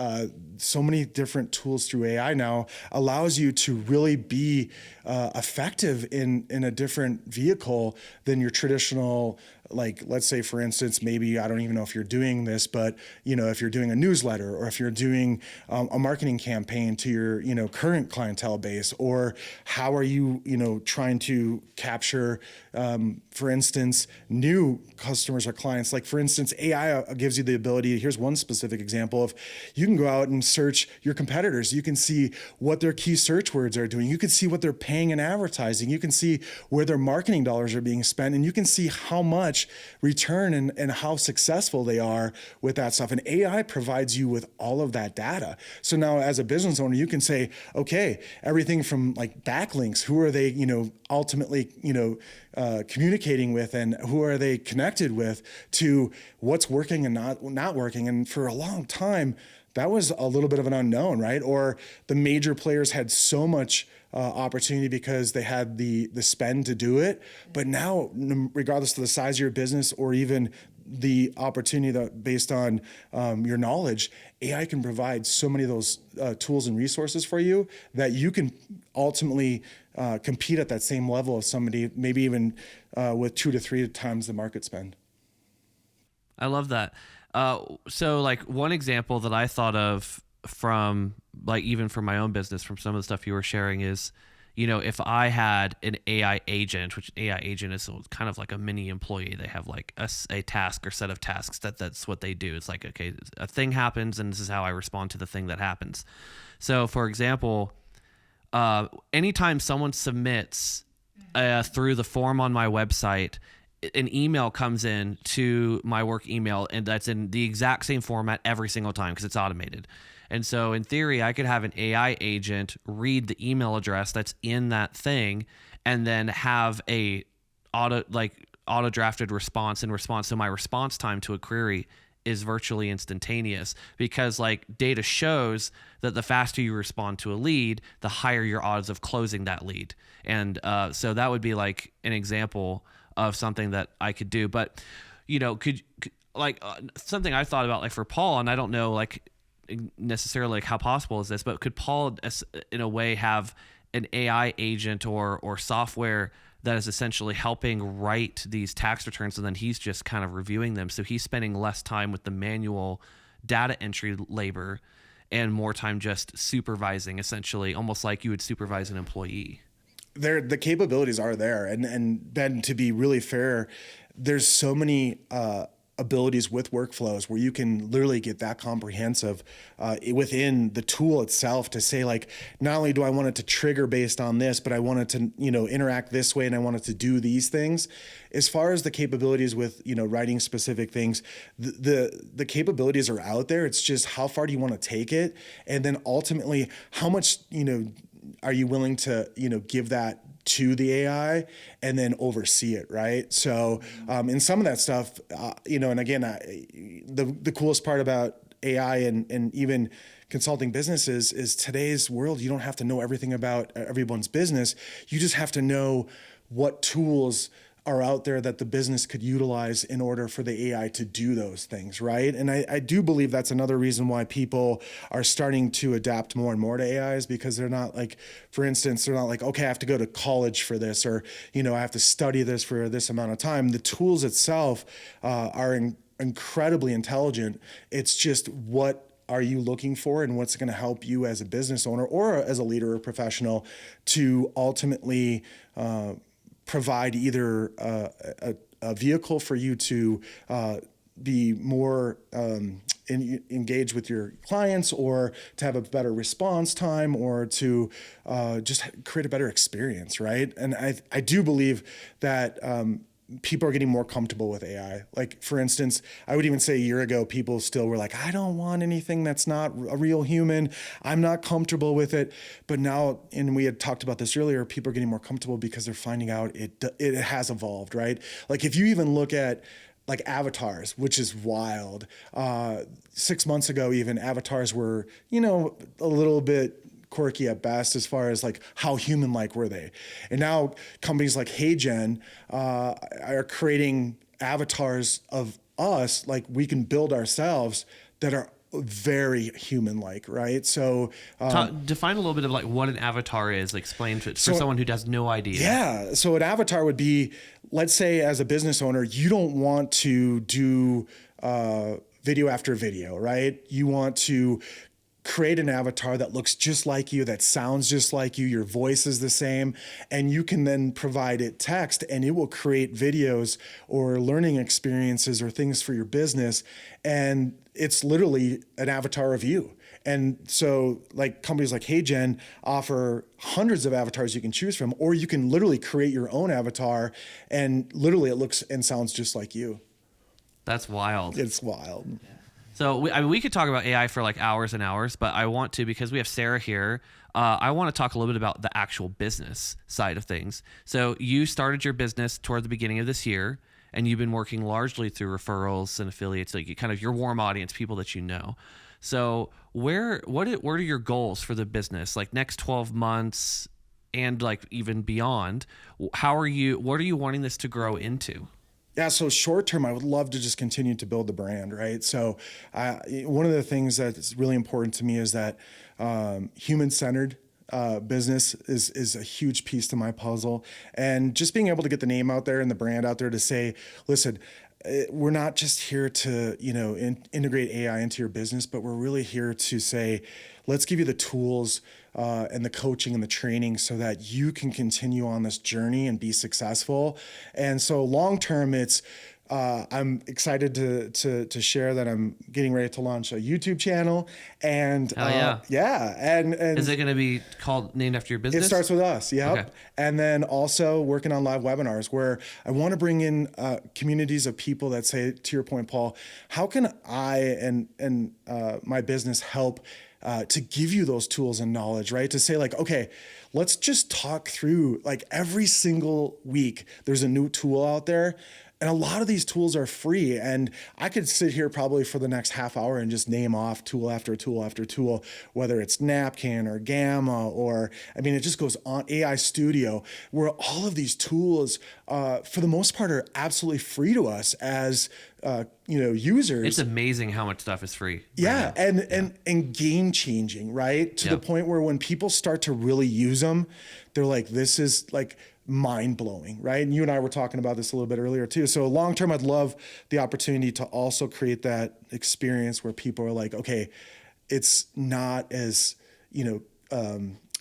Speaker 1: So many different tools through AI now allows you to really be effective in a different vehicle than your traditional. Like, let's say, for instance, maybe, I don't even know if you're doing this, but, if you're doing a newsletter, or if you're doing a marketing campaign to your, current clientele base, or how are you, trying to capture, for instance, new customers or clients. Like, for instance, AI gives you the ability, here's one specific example of, you can go out and search your competitors. You can see what their key search words are doing. You can see what they're paying in advertising. You can see where their marketing dollars are being spent, and you can see how much return and how successful they are with that stuff. And AI provides you with all of that data. So now, as a business owner, you can say, okay, everything from like backlinks, who are they, ultimately, communicating with, and who are they connected with, to what's working and not working. And for a long time, that was a little bit of an unknown, right? Or the major players had so much opportunity because they had the spend to do it. But now, regardless of the size of your business, or even the opportunity that based on your knowledge, AI can provide so many of those tools and resources for you that you can ultimately compete at that same level of somebody, maybe even with 2 to 3 times the market spend.
Speaker 2: I love that. So, like, one example that I thought of from, like, even from my own business, from some of the stuff you were sharing, is, if I had an AI agent, which an AI agent is kind of like a mini employee. They have like a task or set of tasks that's what they do. It's like, okay, a thing happens, and this is how I respond to the thing that happens. So, for example, anytime someone submits through the form on my website, an email comes in to my work email, and that's in the exact same format every single time because it's automated. And so, in theory, I could have an AI agent read the email address that's in that thing, and then have a auto drafted response in response. So my response time to a query is virtually instantaneous, because like data shows that the faster you respond to a lead, the higher your odds of closing that lead. And so that would be like an example of something that I could do. But could like something I thought about, like, for Paul, and I don't know like necessarily like how possible is this, but could Paul in a way have an AI agent or software that is essentially helping write these tax returns, and then he's just kind of reviewing them, so he's spending less time with the manual data entry labor and more time just supervising, essentially almost like you would supervise an employee?
Speaker 1: The capabilities are there, and Ben, to be really fair, there's so many abilities with workflows where you can literally get that comprehensive within the tool itself to say, like, not only do I want it to trigger based on this, but I want it to interact this way, and I want it to do these things. As far as the capabilities with writing specific things, the capabilities are out there. It's just how far do you want to take it, and then ultimately how much are you willing to give that to the AI and then oversee it, right? So in some of that stuff, and again, the coolest part about AI and even consulting businesses is today's world, you don't have to know everything about everyone's business. You just have to know what tools are out there that the business could utilize in order for the AI to do those things, right? And I do believe that's another reason why people are starting to adapt more and more to AI, is because they're not like, for instance, they're not like, okay, I have to go to college for this, or, I have to study this for this amount of time. The tools itself are incredibly intelligent. It's just what are you looking for and what's going to help you as a business owner or as a leader or professional to ultimately provide either a vehicle for you to be more engaged with your clients, or to have a better response time, or to just create a better experience, right? And I do believe that people are getting more comfortable with AI. Like, for instance, I would even say a year ago, people still were like, I don't want anything that's not a real human. I'm not comfortable with it. But now, and we had talked about this earlier, people are getting more comfortable because they're finding out it has evolved, right? Like, if you even look at like avatars, which is wild. 6 months ago, even avatars were, a little bit quirky at best as far as like how human-like were they. And now companies like HeyGen are creating avatars of us, like we can build ourselves, that are very human-like, right? So
Speaker 2: define a little bit of like what an avatar is. Explain to for someone who has no idea.
Speaker 1: Yeah. So an avatar would be, let's say as a business owner, you don't want to do video after video, right? You want to create an avatar that looks just like you, that sounds just like you, your voice is the same, and you can then provide it text, and it will create videos or learning experiences or things for your business. And it's literally an avatar of you. And so like companies like HeyGen offer hundreds of avatars you can choose from, or you can literally create your own avatar, and literally it looks and sounds just like you.
Speaker 2: That's wild.
Speaker 1: It's wild. Yeah.
Speaker 2: So we could talk about AI for like hours and hours, but I want to, because we have Sarah here, I want to talk a little bit about the actual business side of things. So you started your business toward the beginning of this year, and you've been working largely through referrals and affiliates, like kind of your warm audience, people that you know. So what are your goals for the business, like next 12 months and like even beyond? What are you wanting this to grow into?
Speaker 1: Yeah, so short term, I would love to just continue to build the brand, right? So one of the things that's really important to me is that human-centered business is a huge piece to my puzzle. And just being able to get the name out there and the brand out there to say, listen, we're not just here to, integrate AI into your business, but we're really here to say, let's give you the tools and the coaching and the training so that you can continue on this journey and be successful. And so long term, it's I'm excited to share that I'm getting ready to launch a YouTube channel. And and
Speaker 2: is it going to be named after your business?
Speaker 1: It starts with us. Yep.
Speaker 2: Okay.
Speaker 1: And then also working on live webinars where I want to bring in communities of people that say, to your point, Paul, how can I and my business help to give you those tools and knowledge, right? To say like, okay, let's just talk through, like every single week, there's a new tool out there. And a lot of these tools are free. And I could sit here probably for the next half hour and just name off tool after tool after tool, whether it's Napkin or Gamma, or, it just goes on, AI Studio, where all of these tools, for the most part, are absolutely free to us as users.
Speaker 2: It's amazing how much stuff is free.
Speaker 1: Yeah, and game changing, right? To the point where when people start to really use them, they're like, this is like mind blowing, right? And you and I were talking about this a little bit earlier too. So long term, I'd love the opportunity to also create that experience where people are like, okay, it's not as,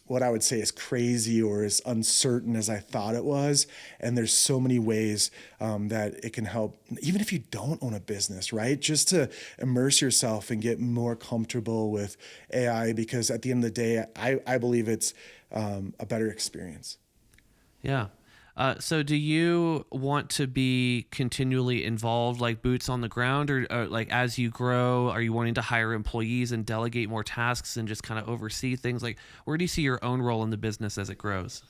Speaker 1: what I would say is crazy or as uncertain as I thought it was. And there's so many ways that it can help, even if you don't own a business, right? Just to immerse yourself and get more comfortable with AI, because at the end of the day, I believe it's a better experience.
Speaker 2: Yeah. So do you want to be continually involved, like boots on the ground, or like as you grow, are you wanting to hire employees and delegate more tasks and just kind of oversee things? Like, where do you see your own role in the business as it grows?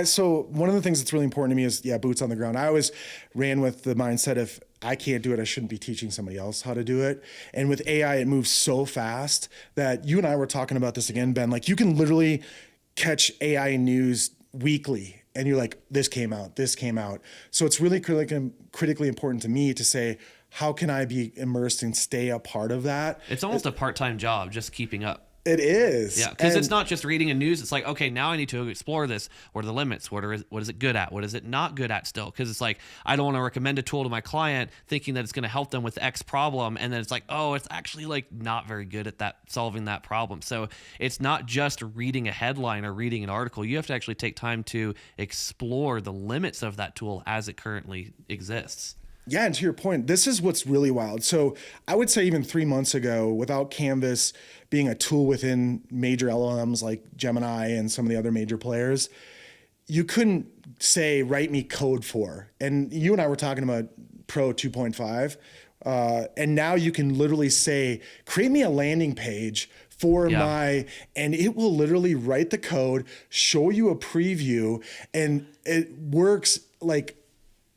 Speaker 1: So one of the things that's really important to me is, boots on the ground. I always ran with the mindset of, I can't do it, I shouldn't be teaching somebody else how to do it. And with AI, it moves so fast that you and I were talking about this again, Ben, like you can literally catch AI news weekly and you're like, this came out. So it's really critically important to me to say, how can I be immersed and stay a part of that?
Speaker 2: It's almost a part-time job, just keeping up.
Speaker 1: It is.
Speaker 2: Yeah, because it's not just reading a news. It's like, okay, now I need to explore this. What are the limits? What is it good at? What is it not good at still? Because it's like, I don't want to recommend a tool to my client thinking that it's going to help them with X problem. And then it's like, oh, it's actually like not very good at that, solving that problem. So it's not just reading a headline or reading an article. You have to actually take time to explore the limits of that tool as it currently exists.
Speaker 1: Yeah, and to your point, this is what's really wild. So I would say even 3 months ago, without Canvas being a tool within major LLMs like Gemini and some of the other major players, you couldn't say, write me code for. And you and I were talking about Pro 2.5. And now you can literally say, create me a landing page for and it will literally write the code, show you a preview, and it works like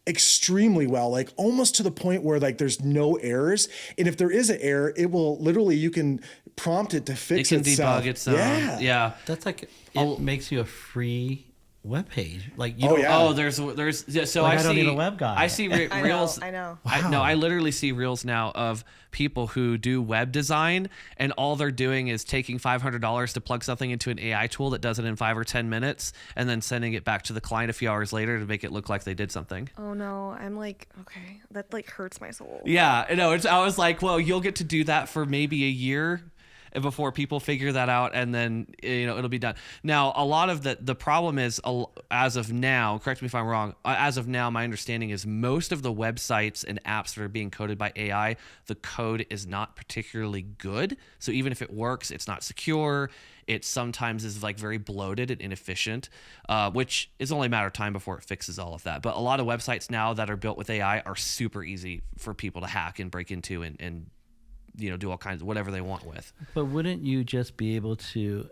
Speaker 1: extremely well, like almost to the point where like there's no errors. And if there is an error, it will literally, you can prompt it to fix itself.
Speaker 2: It can debug itself. Yeah.
Speaker 3: That's like, it makes you a free web page. Like, you
Speaker 2: there's so
Speaker 3: like I don't need a web guy.
Speaker 2: I see reels.
Speaker 4: I know.
Speaker 2: Wow. I literally see reels now of people who do web design, and all they're doing is taking $500 to plug something into an AI tool that does it in 5 or 10 minutes, and then sending it back to the client a few hours later to make it look like they did something.
Speaker 4: Oh no, I'm like, okay, that like hurts my soul.
Speaker 2: Yeah, no, I was like, well, you'll get to do that for maybe a year before people figure that out, and then it'll be done. Now, a lot of the problem is, as of now, correct me if I'm wrong, as of now, my understanding is most of the websites and apps that are being coded by AI, the code is not particularly good. So even if it works, it's not secure. It sometimes is like very bloated and inefficient, which is only a matter of time before it fixes all of that. But a lot of websites now that are built with AI are super easy for people to hack and break into and do all kinds of whatever they want with.
Speaker 3: But wouldn't you just be able to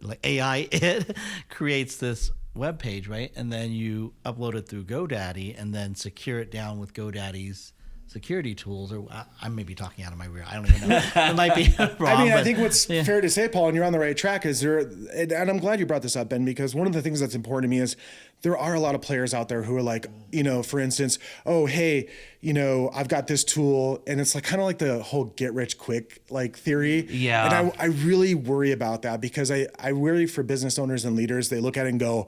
Speaker 3: like AI creates this web page, right? And then you upload it through GoDaddy and then secure it down with GoDaddy's security tools, or I may be talking out of my rear. I don't even know. It might be wrong.
Speaker 1: I mean, I think what's fair to say, Paul, and you're on the right track, is and I'm glad you brought this up, Ben, because one of the things that's important to me is there are a lot of players out there who are like, for instance, oh, hey, I've got this tool, and it's like kind of like the whole get rich quick like theory.
Speaker 2: Yeah.
Speaker 1: And I really worry about that, because I worry for business owners and leaders. They look at it and go,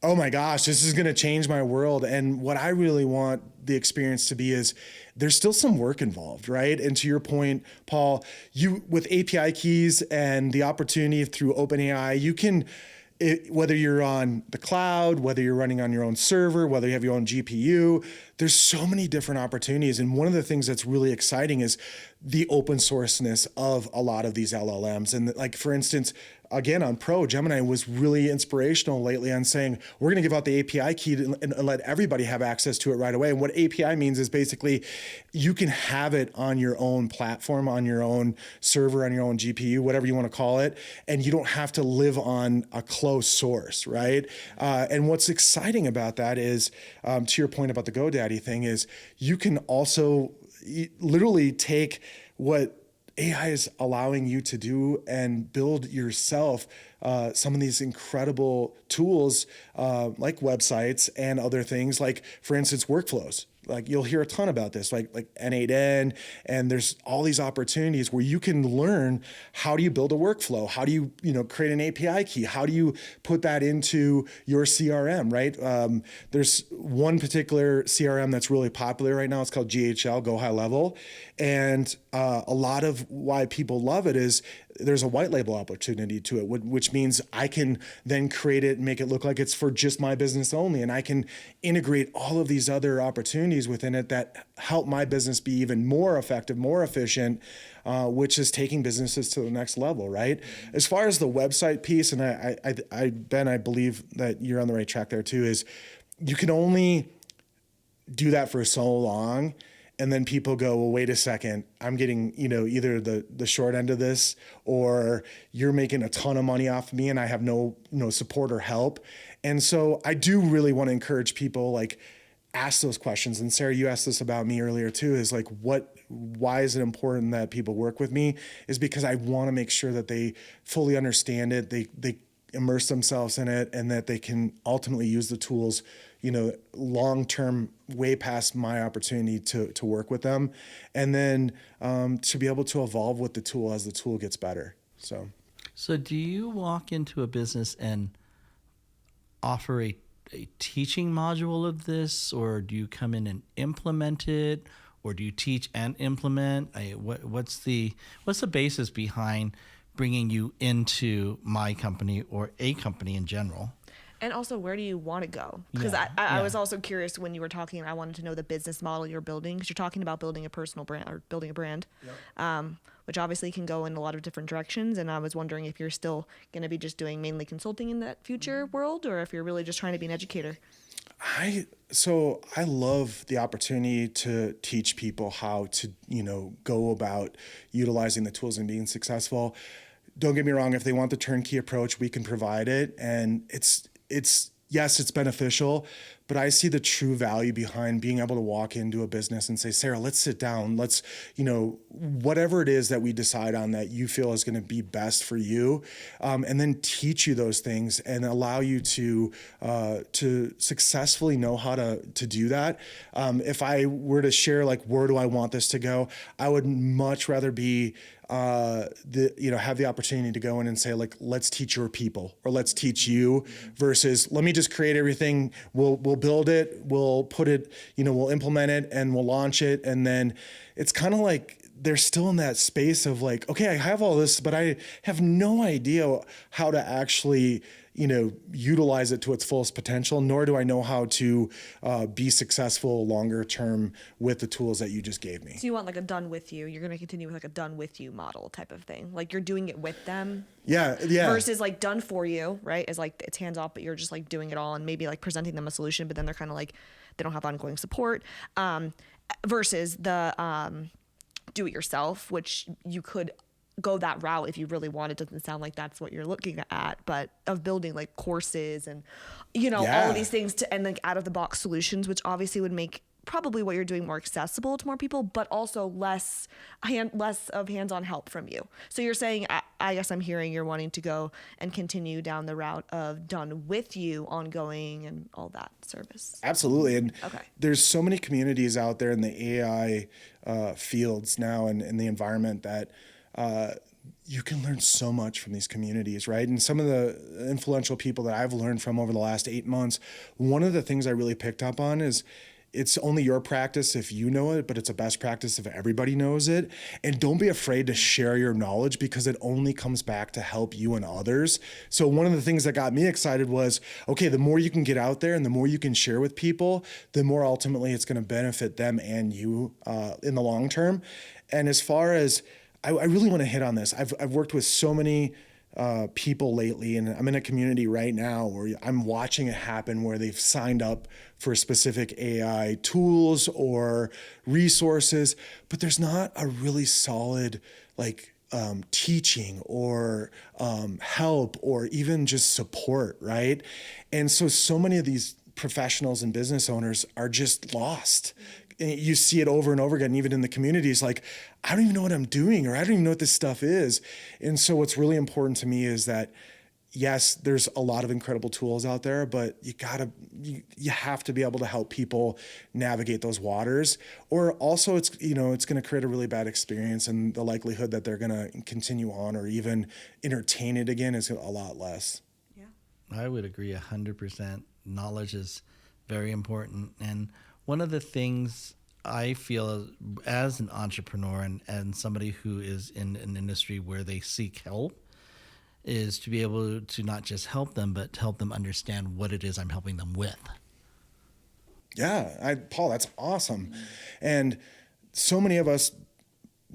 Speaker 1: oh my gosh, this is going to change my world. And what I really want the experience to be is there's still some work involved, right? And to your point, Paul, you with API keys and the opportunity through OpenAI, you can, whether you're on the cloud, whether you're running on your own server, whether you have your own GPU, there's so many different opportunities. And one of the things that's really exciting is the open sourceness of a lot of these LLMs. And like, for instance, again, on Pro, Gemini was really inspirational lately on saying, we're going to give out the API key and let everybody have access to it right away. And what API means is basically you can have it on your own platform, on your own server, on your own GPU, whatever you want to call it. And you don't have to live on a closed source, right? And what's exciting about that is, to your point about the GoDaddy thing, is you can also literally take what AI is allowing you to do and build yourself some of these incredible tools like websites and other things, like, for instance, workflows. Like, you'll hear a ton about this, like N8N, and there's all these opportunities where you can learn how do you build a workflow, how do you create an API key, how do you put that into your CRM, right? There's one particular CRM that's really popular right now. It's called GHL, Go High Level, and a lot of why people love it is there's a white label opportunity to it, which means I can then create it and make it look like it's for just my business only. And I can integrate all of these other opportunities within it that help my business be even more effective, more efficient, which is taking businesses to the next level, right? As far as the website piece, and Ben, I believe that you're on the right track there too, is you can only do that for so long. And then people go, well, wait a second, I'm getting, either the short end of this, or you're making a ton of money off me and I have no support or help. And so I do really want to encourage people, like, ask those questions. And Sarah, you asked this about me earlier too, is like, why is it important that people work with me? Is because I want to make sure that they fully understand it. immerse themselves in it, and that they can ultimately use the tools, long term, way past my opportunity to work with them, and then to be able to evolve with the tool as the tool gets better.
Speaker 3: So do you walk into a business and offer a teaching module of this, or do you come in and implement it, or do you teach and implement? What's the basis behind bringing you into my company or a company in general?
Speaker 4: And also, where do you want to go? Because
Speaker 3: Yeah,
Speaker 4: I
Speaker 3: yeah.
Speaker 4: was also curious when you were talking. I wanted to know the business model you're building, because you're talking about building a personal brand or building a brand, which obviously can go in a lot of different directions. And I was wondering if you're still going to be just doing mainly consulting in that future world, or if you're really just trying to be an educator.
Speaker 1: I love the opportunity to teach people how to, go about utilizing the tools and being successful. Don't get me wrong, if they want the turnkey approach, we can provide it. And it's yes, it's beneficial, but I see the true value behind being able to walk into a business and say, Sarah, let's sit down. Let's, whatever it is that we decide on that you feel is going to be best for you, and then teach you those things and allow you to successfully know how to do that. If I were to share, like, where do I want this to go, I would much rather be have the opportunity to go in and say, like, let's teach your people, or let's teach you, versus let me just create everything. We'll build it, we'll put it, we'll implement it, and we'll launch it. And then it's kind of like they're still in that space of like, okay, I have all this, but I have no idea how to actually, utilize it to its fullest potential, nor do I know how to be successful longer term with the tools that you just gave me.
Speaker 4: So you want like a done with you. You're going to continue with like a done with you model type of thing. Like you're doing it with them.
Speaker 1: Yeah.
Speaker 4: Versus like done for you, right? Is like it's hands off, but you're just like doing it all and maybe like presenting them a solution, but then they're kind of like they don't have ongoing support. Versus the do it yourself, which you could go that route if you really want. It doesn't sound like that's what you're looking at, but of building like courses and all of these things and like out of the box solutions, which obviously would make probably what you're doing more accessible to more people, but also less of hands-on help from you. So you're saying, I guess I'm hearing you're wanting to go and continue down the route of done with you, ongoing, and all that service.
Speaker 1: Absolutely. And
Speaker 4: Okay.
Speaker 1: there's so many communities out there in the AI fields now and in the environment that you can learn so much from these communities, right? And some of the influential people that I've learned from over the last 8 months, one of the things I really picked up on is it's only your practice if you know it, but it's a best practice if everybody knows it. And don't be afraid to share your knowledge, because it only comes back to help you and others. So one of the things that got me excited was, okay, the more you can get out there and the more you can share with people, the more ultimately it's going to benefit them and you in the long term. And as far as I really want to hit on this. I've worked with so many people lately, and I'm in a community right now where I'm watching it happen, where they've signed up for specific AI tools or resources, but there's not a really solid teaching or help or even just support, right? And so many of these professionals and business owners are just lost. And you see it over and over again, even in the communities, like, I don't even know what I'm doing, or I don't even know what this stuff is. And so what's really important to me is that, yes, there's a lot of incredible tools out there, but you have to be able to help people navigate those waters, or also it's going to create a really bad experience, and the likelihood that they're going to continue on or even entertain it again is a lot less.
Speaker 4: Yeah.
Speaker 3: I would agree 100%. Knowledge is very important. And one of the things I feel as an entrepreneur and somebody who is in an industry where they seek help is to be able to not just help them, but to help them understand what it is I'm helping them with.
Speaker 1: Yeah, Paul, that's awesome. And so many of us,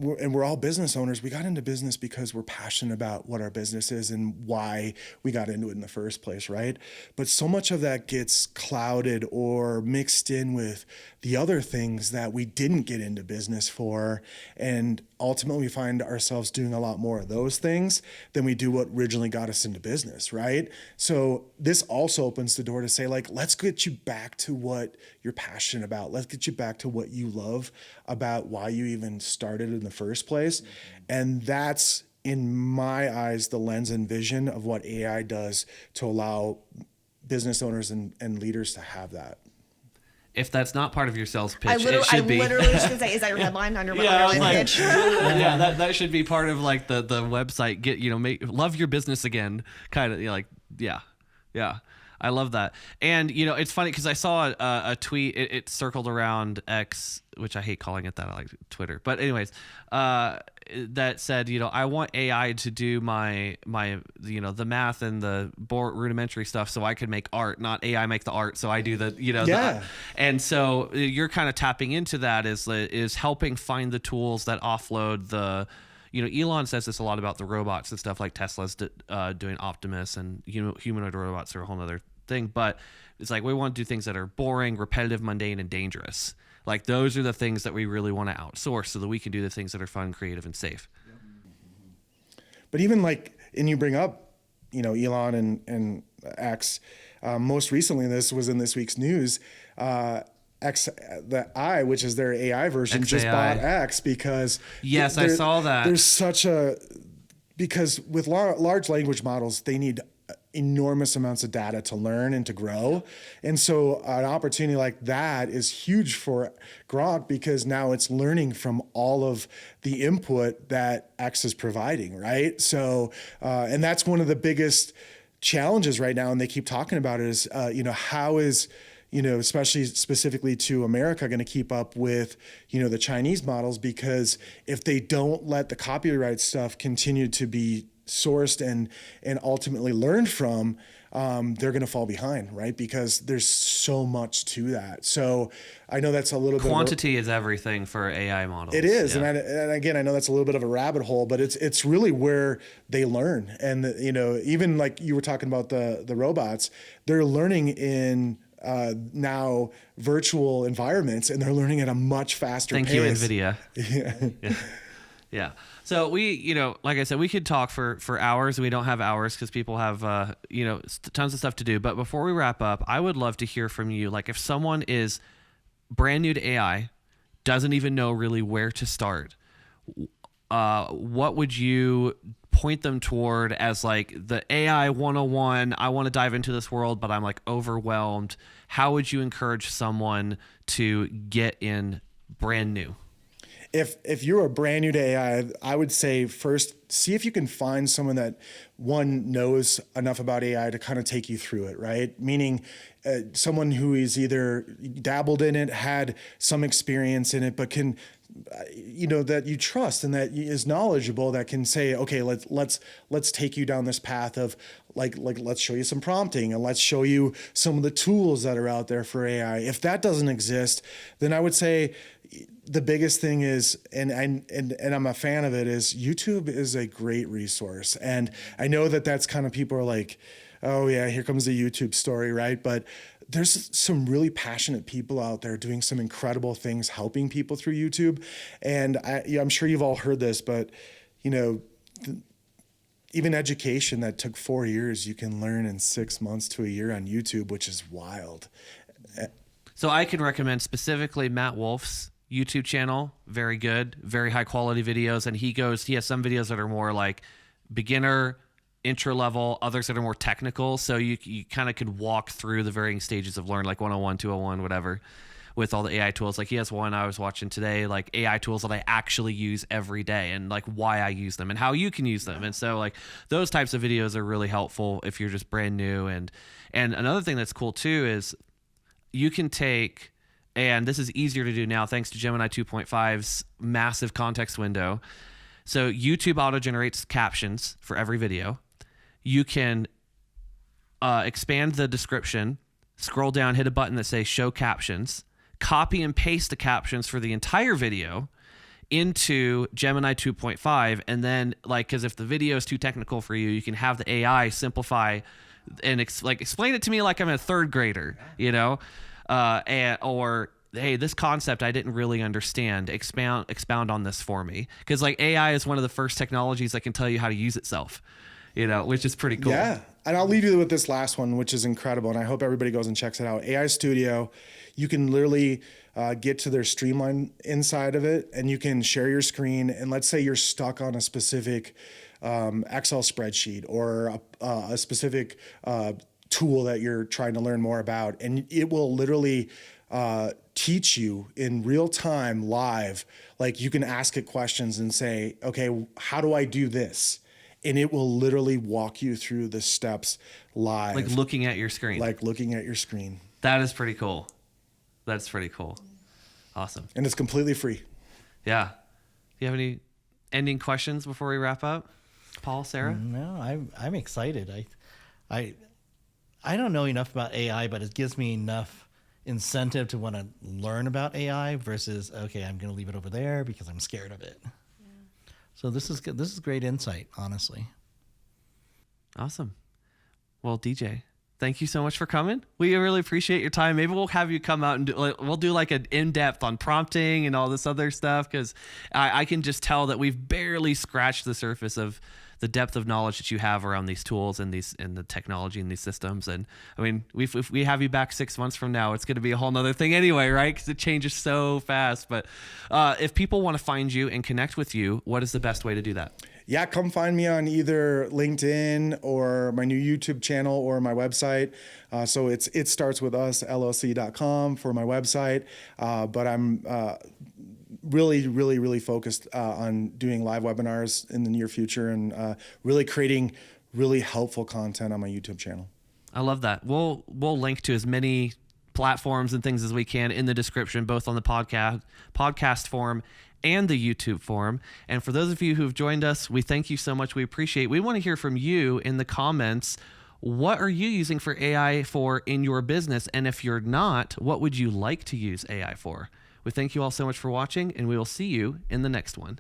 Speaker 1: we're all business owners. We got into business because we're passionate about what our business is and why we got into it in the first place, right? But so much of that gets clouded or mixed in with the other things that we didn't get into business for. And ultimately we find ourselves doing a lot more of those things than we do what originally got us into business, right? So this also opens the door to say, like, let's get you back to what you're passionate about. Let's get you back to what you love about why you even started in the first place. And that's in my eyes, the lens and vision of what AI does to allow business owners and leaders to have that.
Speaker 2: If that's not part of your sales pitch,
Speaker 4: I
Speaker 2: it should be.
Speaker 4: literally was gonna say, is that your headline on your
Speaker 2: Yeah, I was
Speaker 4: underlying
Speaker 2: like,
Speaker 4: pitch?
Speaker 2: yeah, that should be part of like the website. Get love your business again, kind of like yeah. I love that. And it's funny because I saw a tweet. It circled around X, which I hate calling it that. I like Twitter, but anyways, that said, I want AI to do my the math and the rudimentary stuff so I could make art, not AI make the art so I do the
Speaker 1: Yeah.
Speaker 2: and so you're kind of tapping into that is helping find the tools that offload the Elon says this a lot about the robots and stuff, like Tesla's doing Optimus, and humanoid robots are a whole nother thing, but it's like we want to do things that are boring, repetitive, mundane, and dangerous. Like those are the things that we really want to outsource so that we can do the things that are fun, creative, and safe.
Speaker 1: But even and you bring up, Elon and X. Most recently, this was in this week's news. Which is their AI version, just bought X because
Speaker 2: yes, I saw that.
Speaker 1: There's because with large language models, they need enormous amounts of data to learn and to grow. And so an opportunity like that is huge for Grok because now it's learning from all of the input that X is providing, right? So, and that's one of the biggest challenges right now, and they keep talking about it, is, how is, especially specifically to America, going to keep up with, the Chinese models? Because if they don't let the copyright stuff continue to be sourced and ultimately learned from, they're going to fall behind, right? Because there's so much to that. So I know that's a little bit
Speaker 2: quantity is everything for AI models.
Speaker 1: It is,
Speaker 2: yeah.
Speaker 1: and again, I know that's a little bit of a rabbit hole, but it's really where they learn. And even like you were talking about the robots, they're learning in now virtual environments, and they're learning at a much faster pace.
Speaker 2: Thank you, NVIDIA. Yeah. So we, like I said, we could talk for hours. We don't have hours because people have, tons of stuff to do. But before we wrap up, I would love to hear from you. Like if someone is brand new to AI, doesn't even know really where to start, what would you point them toward as like the AI 101? I want to dive into this world, but I'm like overwhelmed. How would you encourage someone to get in brand new?
Speaker 1: If you're a brand new to AI, I would say first, see if you can find someone that, one, knows enough about AI to kind of take you through it, right? Meaning someone who is either dabbled in it, had some experience in it, but can, that you trust and that is knowledgeable, that can say, okay, let's take you down this path of like let's show you some prompting and let's show you some of the tools that are out there for AI. If that doesn't exist, then I would say the biggest thing is, and I'm a fan of it, is YouTube is a great resource. And I know that's kind of, people are like, oh yeah, here comes the YouTube story, right? But there's some really passionate people out there doing some incredible things, helping people through YouTube. And I'm sure you've all heard this, but even education that took 4 years, you can learn in 6 months to a year on YouTube, which is wild.
Speaker 2: So I can recommend specifically Matt Wolf's YouTube channel. Very good, very high quality videos. And he has some videos that are more like beginner, intro level, others that are more technical. So you kind of could walk through the varying stages of learn, like 101, 201, whatever, with all the AI tools. Like he has one I was watching today, like AI tools that I actually use every day and like why I use them and how you can use them. And so like those types of videos are really helpful if you're just brand new. And another thing that's cool too is you can take, and this is easier to do now thanks to Gemini 2.5's massive context window. So YouTube auto-generates captions for every video. You can expand the description, scroll down, hit a button that says show captions, copy and paste the captions for the entire video into Gemini 2.5. And then because if the video is too technical for you, you can have the AI simplify and explain it to me like I'm a third grader, or hey, this concept I didn't really understand. Expound on this for me, because AI is one of the first technologies that can tell you how to use itself, which is pretty cool.
Speaker 1: Yeah, and I'll leave you with this last one, which is incredible, and I hope everybody goes and checks it out. AI Studio, you can literally get to their streamline inside of it, and you can share your screen. And let's say you're stuck on a specific Excel spreadsheet or a specific tool that you're trying to learn more about, and it will literally teach you in real time, live. Like, you can ask it questions and say, okay, how do I do this? And it will literally walk you through the steps live.
Speaker 2: Like looking at your screen.
Speaker 1: Like looking at your screen.
Speaker 2: That is pretty cool. That's pretty cool. Awesome.
Speaker 1: And it's completely free.
Speaker 2: Yeah. Do you have any ending questions before we wrap up? Paul, Sarah?
Speaker 3: No, I'm excited. I don't know enough about AI, but it gives me enough incentive to want to learn about AI versus, okay, I'm going to leave it over there because I'm scared of it. Yeah. So this is good. This is great insight, honestly.
Speaker 2: Awesome. Well, DJ, thank you so much for coming. We really appreciate your time. Maybe we'll have you come out and we'll do like an in-depth on prompting and all this other stuff, because I can just tell that we've barely scratched the surface of the depth of knowledge that you have around these tools and the technology and these systems. And I mean, if we have you back 6 months from now, it's going to be a whole nother thing anyway, right? Because it changes so fast. But if people want to find you and connect with you, what is the best way to do that?
Speaker 1: Yeah, come find me on either LinkedIn or my new YouTube channel or my website. So it starts with us, LLC.com for my website. But I'm really focused on doing live webinars in the near future and really creating really helpful content on my YouTube channel.
Speaker 2: I love that. We'll link to as many platforms and things as we can in the description, both on the podcast form and the YouTube form. And for those of you who've joined us, we thank you so much. We appreciate. We want to hear from you in the comments. What are you using for AI for in your business? And if you're not, what would you like to use AI for? We thank you all so much for watching, and we will see you in the next one.